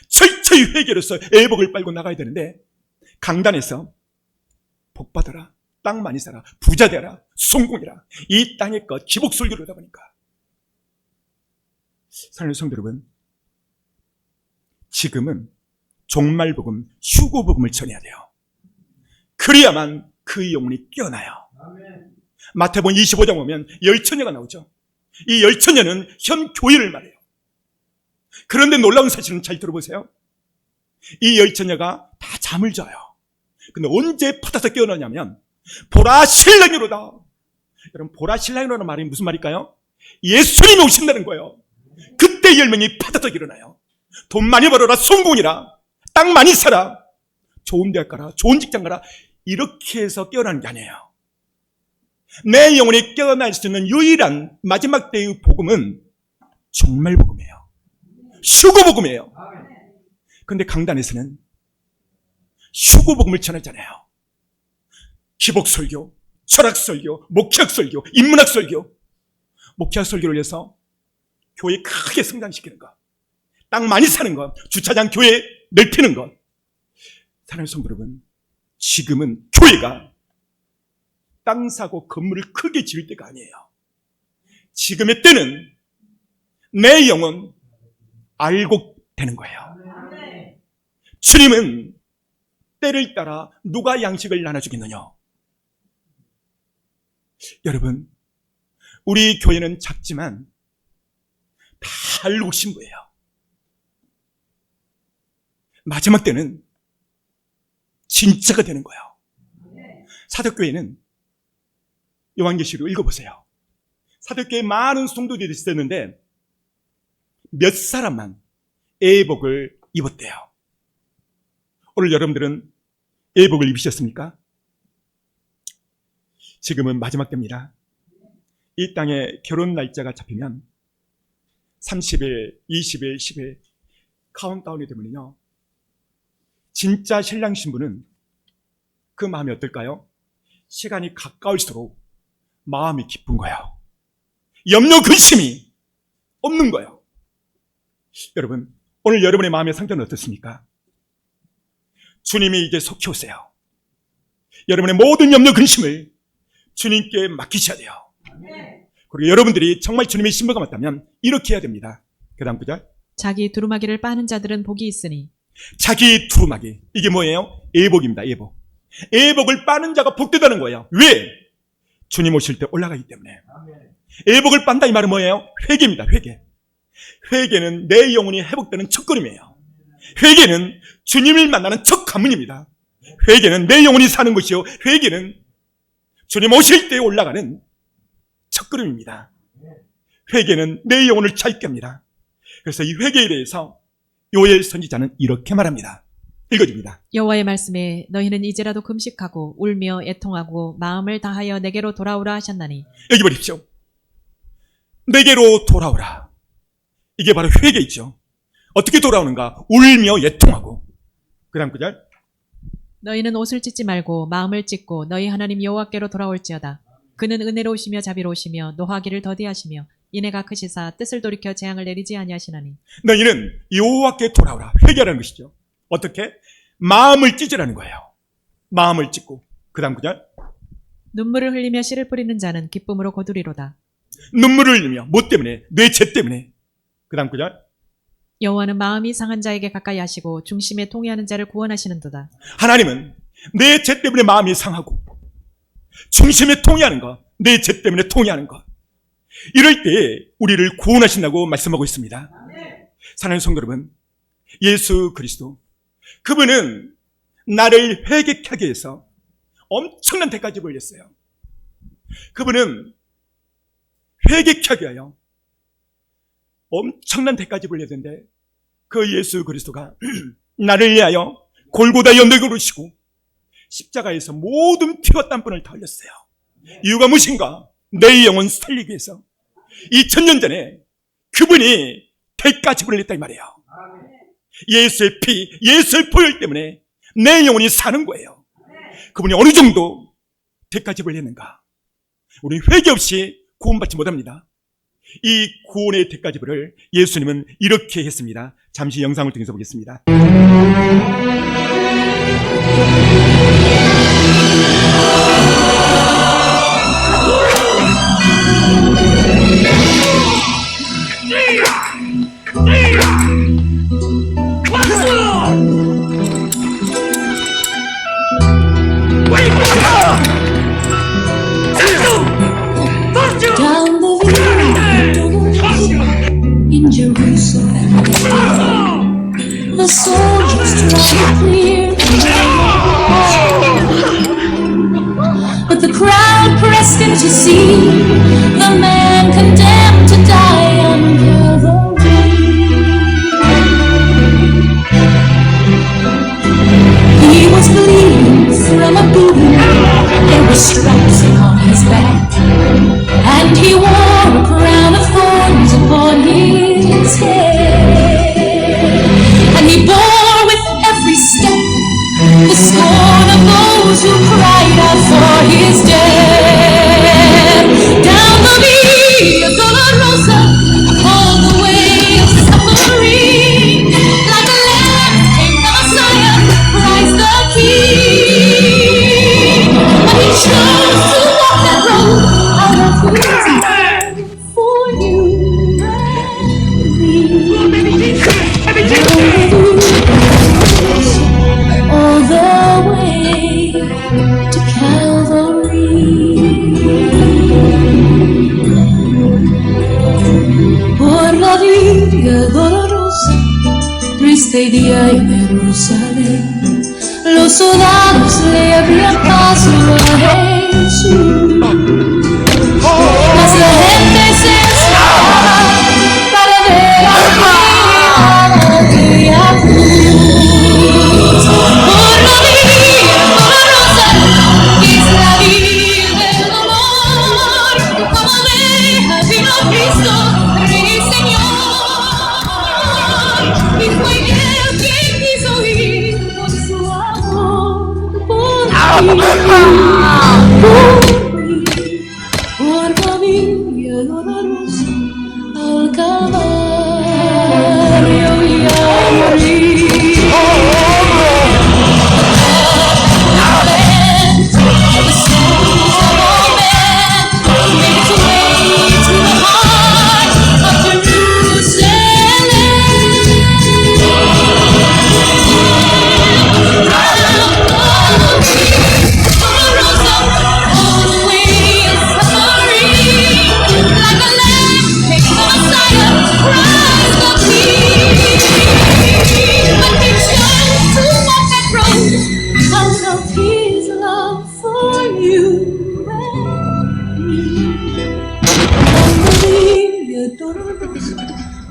철저히 회개로서 애복을 빨고 나가야 되는데 강단에서 복 받아라, 땅 많이 사라, 부자 되라, 성공이라, 이 땅의 것 기복설교를 하다 보니까 사랑하는 성도 여러분, 지금은 종말복음, 휴거복음을 전해야 돼요. 그래야만 그 영혼이 깨어나요. 마태복음 25장 보면 열처녀가 나오죠. 이 열처녀는 현 교회를 말해요. 그런데 놀라운 사실은 잘 들어보세요. 이 열처녀가 다 잠을 자요. 근데 언제 퍼져서 깨어나냐면 보라 신랑이로다. 여러분, 보라 신랑이라는 말이 무슨 말일까요? 예수님이 오신다는 거예요. 그때 10명이 퍼져서 일어나요. 돈 많이 벌어라, 성공이라, 땅 많이 사라, 좋은 대학 가라, 좋은 직장 가라, 이렇게 해서 깨어나는 게 아니에요. 내 영혼이 깨어날 수 있는 유일한 마지막 때의 복음은 정말 복음이에요. 휴거 복음이에요. 그런데 강단에서는 휴거 복음을 전하잖아요. 기복 설교, 철학 설교, 목회학 설교, 인문학 설교. 목회학 설교를 위해서 교회 크게 성장시키는 것, 땅 많이 사는 것, 주차장 교회 넓히는 것. 사랑하는 성도 여러분, 지금은 교회가 땅 사고 건물을 크게 지을 때가 아니에요. 지금의 때는 내 영혼 알고 되는 거예요. 주님은 때를 따라 누가 양식을 나눠주겠느냐. 여러분, 우리 교회는 작지만 다 알고 계신 거예요. 마지막 때는 진짜가 되는 거예요. 사도교회는 요한계시록 읽어보세요. 사도교회에 많은 성도들이 있었는데 몇 사람만 예복을 입었대요. 오늘 여러분들은 예복을 입으셨습니까? 지금은 마지막 때입니다. 이 땅에 결혼 날짜가 잡히면 30일, 20일, 10일 카운트다운이 되면요, 진짜 신랑 신부는 그 마음이 어떨까요? 시간이 가까울수록 마음이 기쁜 거예요. 염려 근심이 없는 거예요. 여러분, 오늘 여러분의 마음의 상태는 어떻습니까? 주님이 이제 속히 오세요. 여러분의 모든 염려 근심을 주님께 맡기셔야 돼요. 그리고 여러분들이 정말 주님의 신부가 맞다면 이렇게 해야 됩니다. 그 다음 구절. 자기 두루마기를 빠는 자들은 복이 있으니. 자기 두루마기. 이게 뭐예요? 예복입니다. 예복. 예복을 빠는 자가 복되다는 거예요. 왜? 주님 오실 때 올라가기 때문에. 예복을 빤다 이 말은 뭐예요? 회개입니다. 회개. 회개는 내 영혼이 회복되는 첫걸음이에요. 회개는 주님을 만나는 첫 관문입니다. 회개는 내 영혼이 사는 것이요, 회개는 주님 오실 때 올라가는 첫걸음입니다. 회개는 내 영혼을 차있게 합니다. 그래서 이 회개에 대해서 요엘 선지자는 이렇게 말합니다. 읽어줍니다. 여호와의 말씀에 너희는 이제라도 금식하고 울며 애통하고 마음을 다하여 내게로 돌아오라 하셨나니. 여기 보십시오. 내게로 돌아오라. 이게 바로 회개이죠. 어떻게 돌아오는가? 울며 애통하고. 그 다음 구절. 너희는 옷을 찢지 말고 마음을 찢고 너희 하나님 여호와께로 돌아올지어다. 그는 은혜로우시며 자비로우시며 노하기를 더디하시며 인애가 크시사 뜻을 돌이켜 재앙을 내리지 아니하시나니. 너희는 여호와께 돌아오라. 회개하라는 것이죠. 어떻게? 마음을 찢으라는 거예요. 마음을 찢고. 그 다음 구절. 눈물을 흘리며 씨를 뿌리는 자는 기쁨으로 거두리로다. 눈물을 흘리며 뭐 때문에? 내 죄 때문에. 그 다음 구절. 여호와는 마음이 상한 자에게 가까이 하시고 중심에 통회하는 자를 구원하시는도다. 하나님은 내 죄 때문에 마음이 상하고 중심에 통회하는 것, 내 죄 때문에 통회하는 것, 이럴 때 우리를 구원하신다고 말씀하고 있습니다. 사랑하는 성도 여러분, 예수 그리스도, 그분은 나를 회개하게 해서 엄청난 대가를 올렸어요. 그분은 회개하게 하여 엄청난 대가를 올렸는데 그 예수 그리스도가 나를 위하여 골고다 언덕에 오르시고 십자가에서 모든 피와 땀분을 다 흘렸어요. 이유가 무엇인가? 내 영혼 살리기 위해서 2000년 전에 그분이 대가지불을 냈다 이 말이에요. 예수의 피, 예수의 보혈 때문에 내 영혼이 사는 거예요. 그분이 어느 정도 대가지불을 했는가? 우리 회개 없이 구원받지 못합니다. 이 구원의 대가지불을 예수님은 이렇게 했습니다. 잠시 영상을 통해서 보겠습니다. Down the hill in Jerusalem, the soldiers draw clear. Can't you see the man condemned to die on Calvary? He was bleeding from a beating. There were stripes upon his back, and he wore a crown of thorns upon his head. And he bore with every step the scorn of those who cried out for his death. Down the Via Dolorosa, all the way of suffering, like a lamb came the Messiah, Christ the King. But he chose to walk that road out of his love for you and me. All the way to Calvary. Por la Via Dolorosa, triste día en Jerusalén, los soldados le abrían paso a Jesús. Mas la gente se escapaba para ver aquella cruz. Por la Via Dolorosa, que es la vía del dolor, como deja vino Cristo, Rey Señor. Y fue Él quien quiso ir con su amor por mí, por la Via Dolorosa, al Calvario y a morir.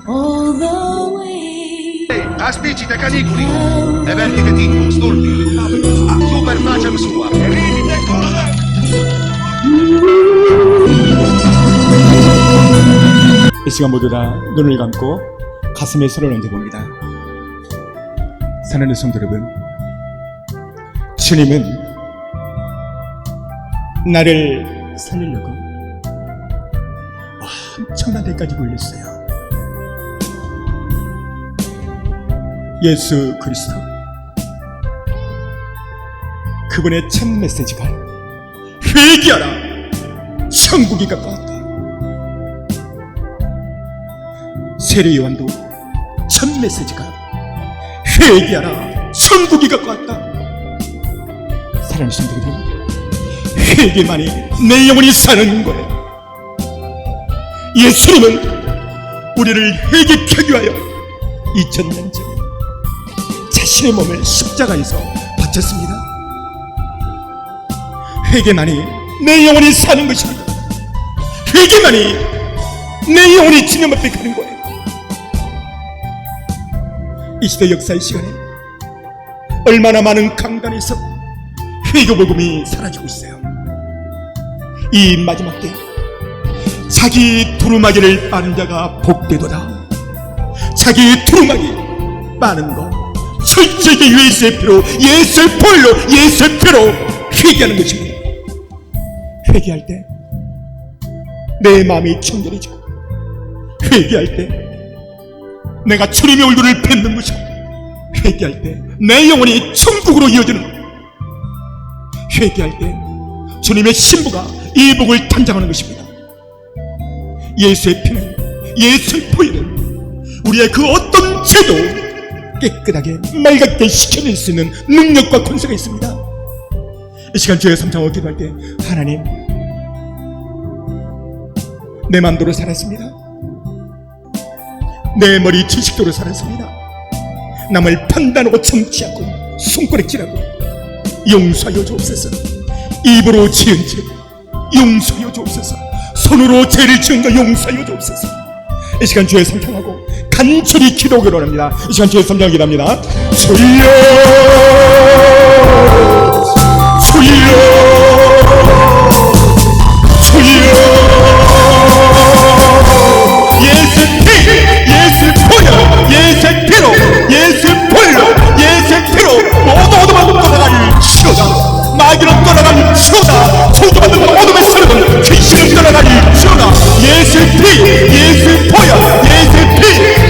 All the way. Aspicite caniculi, evertite titum, stulti, super facem sua. 이 시간 모두 다 눈을 감고 가슴에 손을 얹어봅니다. 사랑하는 성도 여러분, 주님은 나를 살리려고 엄청난 데까지 올렸어요. 예수 그리스도, 그분의 첫 메시지가 회개하라, 천국이 가까웠다. 세례 요한도 첫 메시지가 회개하라, 천국이 가까웠다. 사랑하는 성도 여러분, 회개만이 내 영혼이 사는 거예요. 예수님은 우리를 회개케 하기 위하여 2000년 전에 자신의 몸을 십자가에서 바쳤습니다. 회개만이 내 영혼이 사는 것입니다. 회개만이 내 영혼이 주님 앞에 가는 거예요. 이 시대 역사의 시간에 얼마나 많은 강단에서 회개복음이 사라지고 있어요. 이 마지막 때 자기 두루마기를 빠는 자가 복되도다. 자기 두루마기 빠는 것 철저하게 예수의 피로, 예수의 보혈로, 예수의 피로 회개하는 것입니다. 회개할 때 내 마음이 청결해지고, 회개할 때 내가 주님의 얼굴을 뵙는 것이고, 회개할 때 내 영혼이 천국으로 이어지는, 회개할 때 주님의 신부가 이 복을 탄장하는 것입니다. 예수의 피는, 예수의 보혈은 우리의 그 어떤 죄도 깨끗하게 맑게 시켜낼 수 있는 능력과 권세가 있습니다. 이 시간 주의 삼창하고 기도할 때, 하나님, 내 맘대로 살았습니다. 내 머리 지식대로 살았습니다. 남을 판단하고 정치하고 손가락질하고 용서하여 주옵소서. 입으로 지은 죄, 용서하여 주옵소서. 손으로 죄를 지은 것 용서하여 주옵소서. 이 시간 주의 성탄하고 간절히 기도하기로 합니다. 이 시간 주의 성탄 기도합니다. 주여 주여 주여 예수 피 예수 보혈 예수 피로 예수 보혈로 예수 피로 모두 떠나가는 치료다. 마귀는 떠나가는 치료다. 저주받는 어둠의 세력은 귀신은 떠나가는 치료다. 예수 피 예수 보혈 예수 피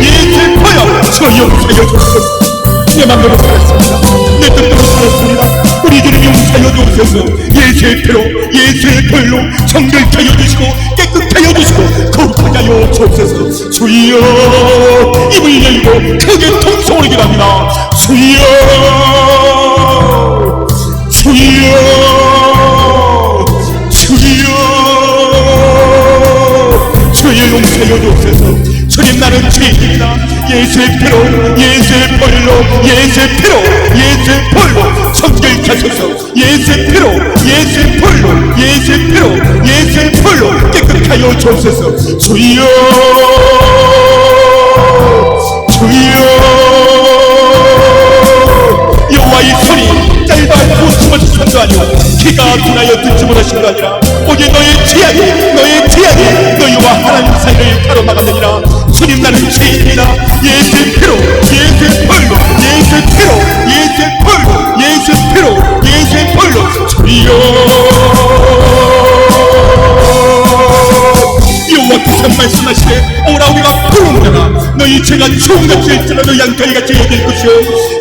예수 보혈 저 용서하여 주옵소서. 내 맘대로 살았습니다. 내 뜻대로 살았습니다. 우리 주님 용서하여 주옵소서. 예수의 피로 예수의 보혈로 정결케 하여 주시고 깨끗하게 하여 주시고 거룩하게 하여 주옵소서. 주여 입을 열고 크게 통성으로 기도합니다. 주여 주여 주여 주여 용서하여 주옵소서. 주님 나는 죄인입니다. 예수의 피로 예수의 보혈로 예수의 피로 예수의 보혈로 정결케 하소서. 예수의 피로 예수의 보혈로 예수의 피로 예수의 보혈로 깨끗하게 하여 주옵소서. 주여 주여 여호와의 손이 짧아 숨어진 손도 아니고 키가 둔하여 듣지 못하신 도 아니라 오직 너의 죄악이 너희와 하나님 사이를 가로막았느니라. 주님 나는 죄인입니다. 예수의 피로 예수의 보혈로 예수의 피로 예수의 보혈로 예수의 피로 예수의 보혈로 주여 여호와께서 말씀하시되 오라 우리가 부르노라. 너희 죄가 주홍같이 일지라도 양털같이 여길 것이요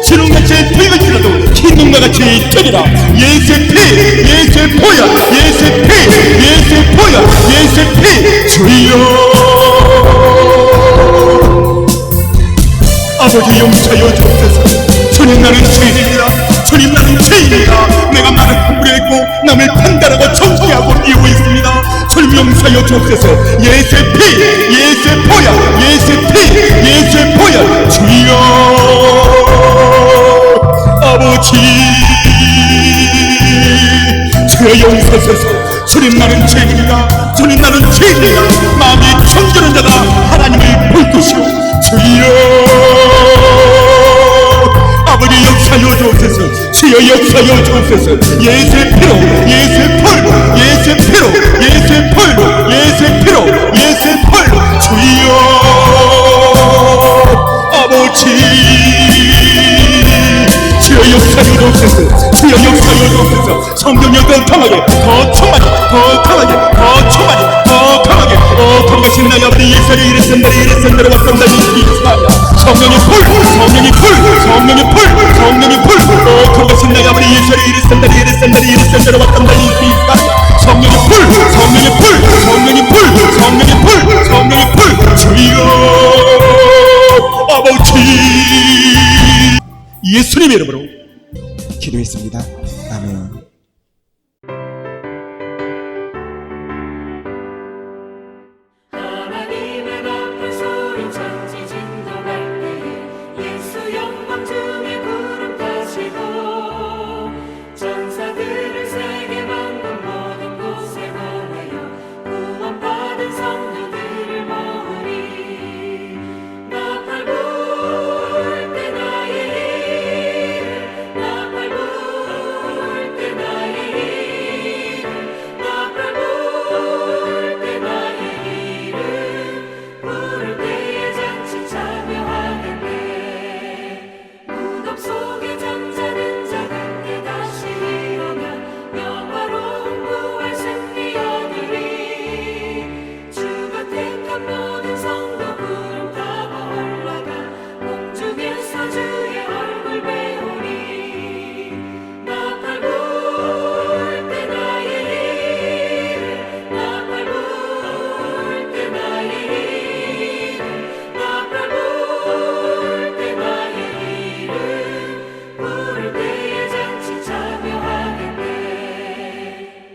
지름같이 붉을지라도 흰눈과 같이 되리라. 예수의 피 예수의 보혈 예수의 피 예수의 보혈 예수의 피 주여 아버지 용서하여 주옵소서. 주님 나는 죄인입니다. 주님 나는 죄인입니다. 내가 많은 함부로 했고 남을 판단하고 정죄하고 이루고 있습니다. 주님 용서하여 주옵소서. 예수의 피 예수의 보혈 예수의 피 예수의 보혈 주여 아버지 주여 용서하소서. 주님 나는 죄인입니다. 주님 나는 죄인입니다. 마음이 정결한 자가 하나님을 볼 것이요 주여 아버지 역사여 주옵소서. 주여 역사여 주옵소서. 예수의 피로 예수의 보혈로 예수의 피로 예수의 보혈로 예수의 피로 예수의 보혈로 주여 아버지 주여 역사여 주옵소서. 주여 역사여 주옵소서. 성령이 더 강하게 더 충만히 더 강하게 더 충만히 더 강하게 거룩하신 나의 아버지 예수를 이랬선대로 왔던다니 이스라엘이야. 성령의 불 성령의 불 성령의 불 성령의 불 거룩하신 나의 아버지 예수를 이랬선대로 왔던다니 이스라엘이야. 성령의 불 성령의 불 성령의 불 성령의 불 성령의 불 주여 아버지 예수님의 이름으로 기도했습니다. 아멘.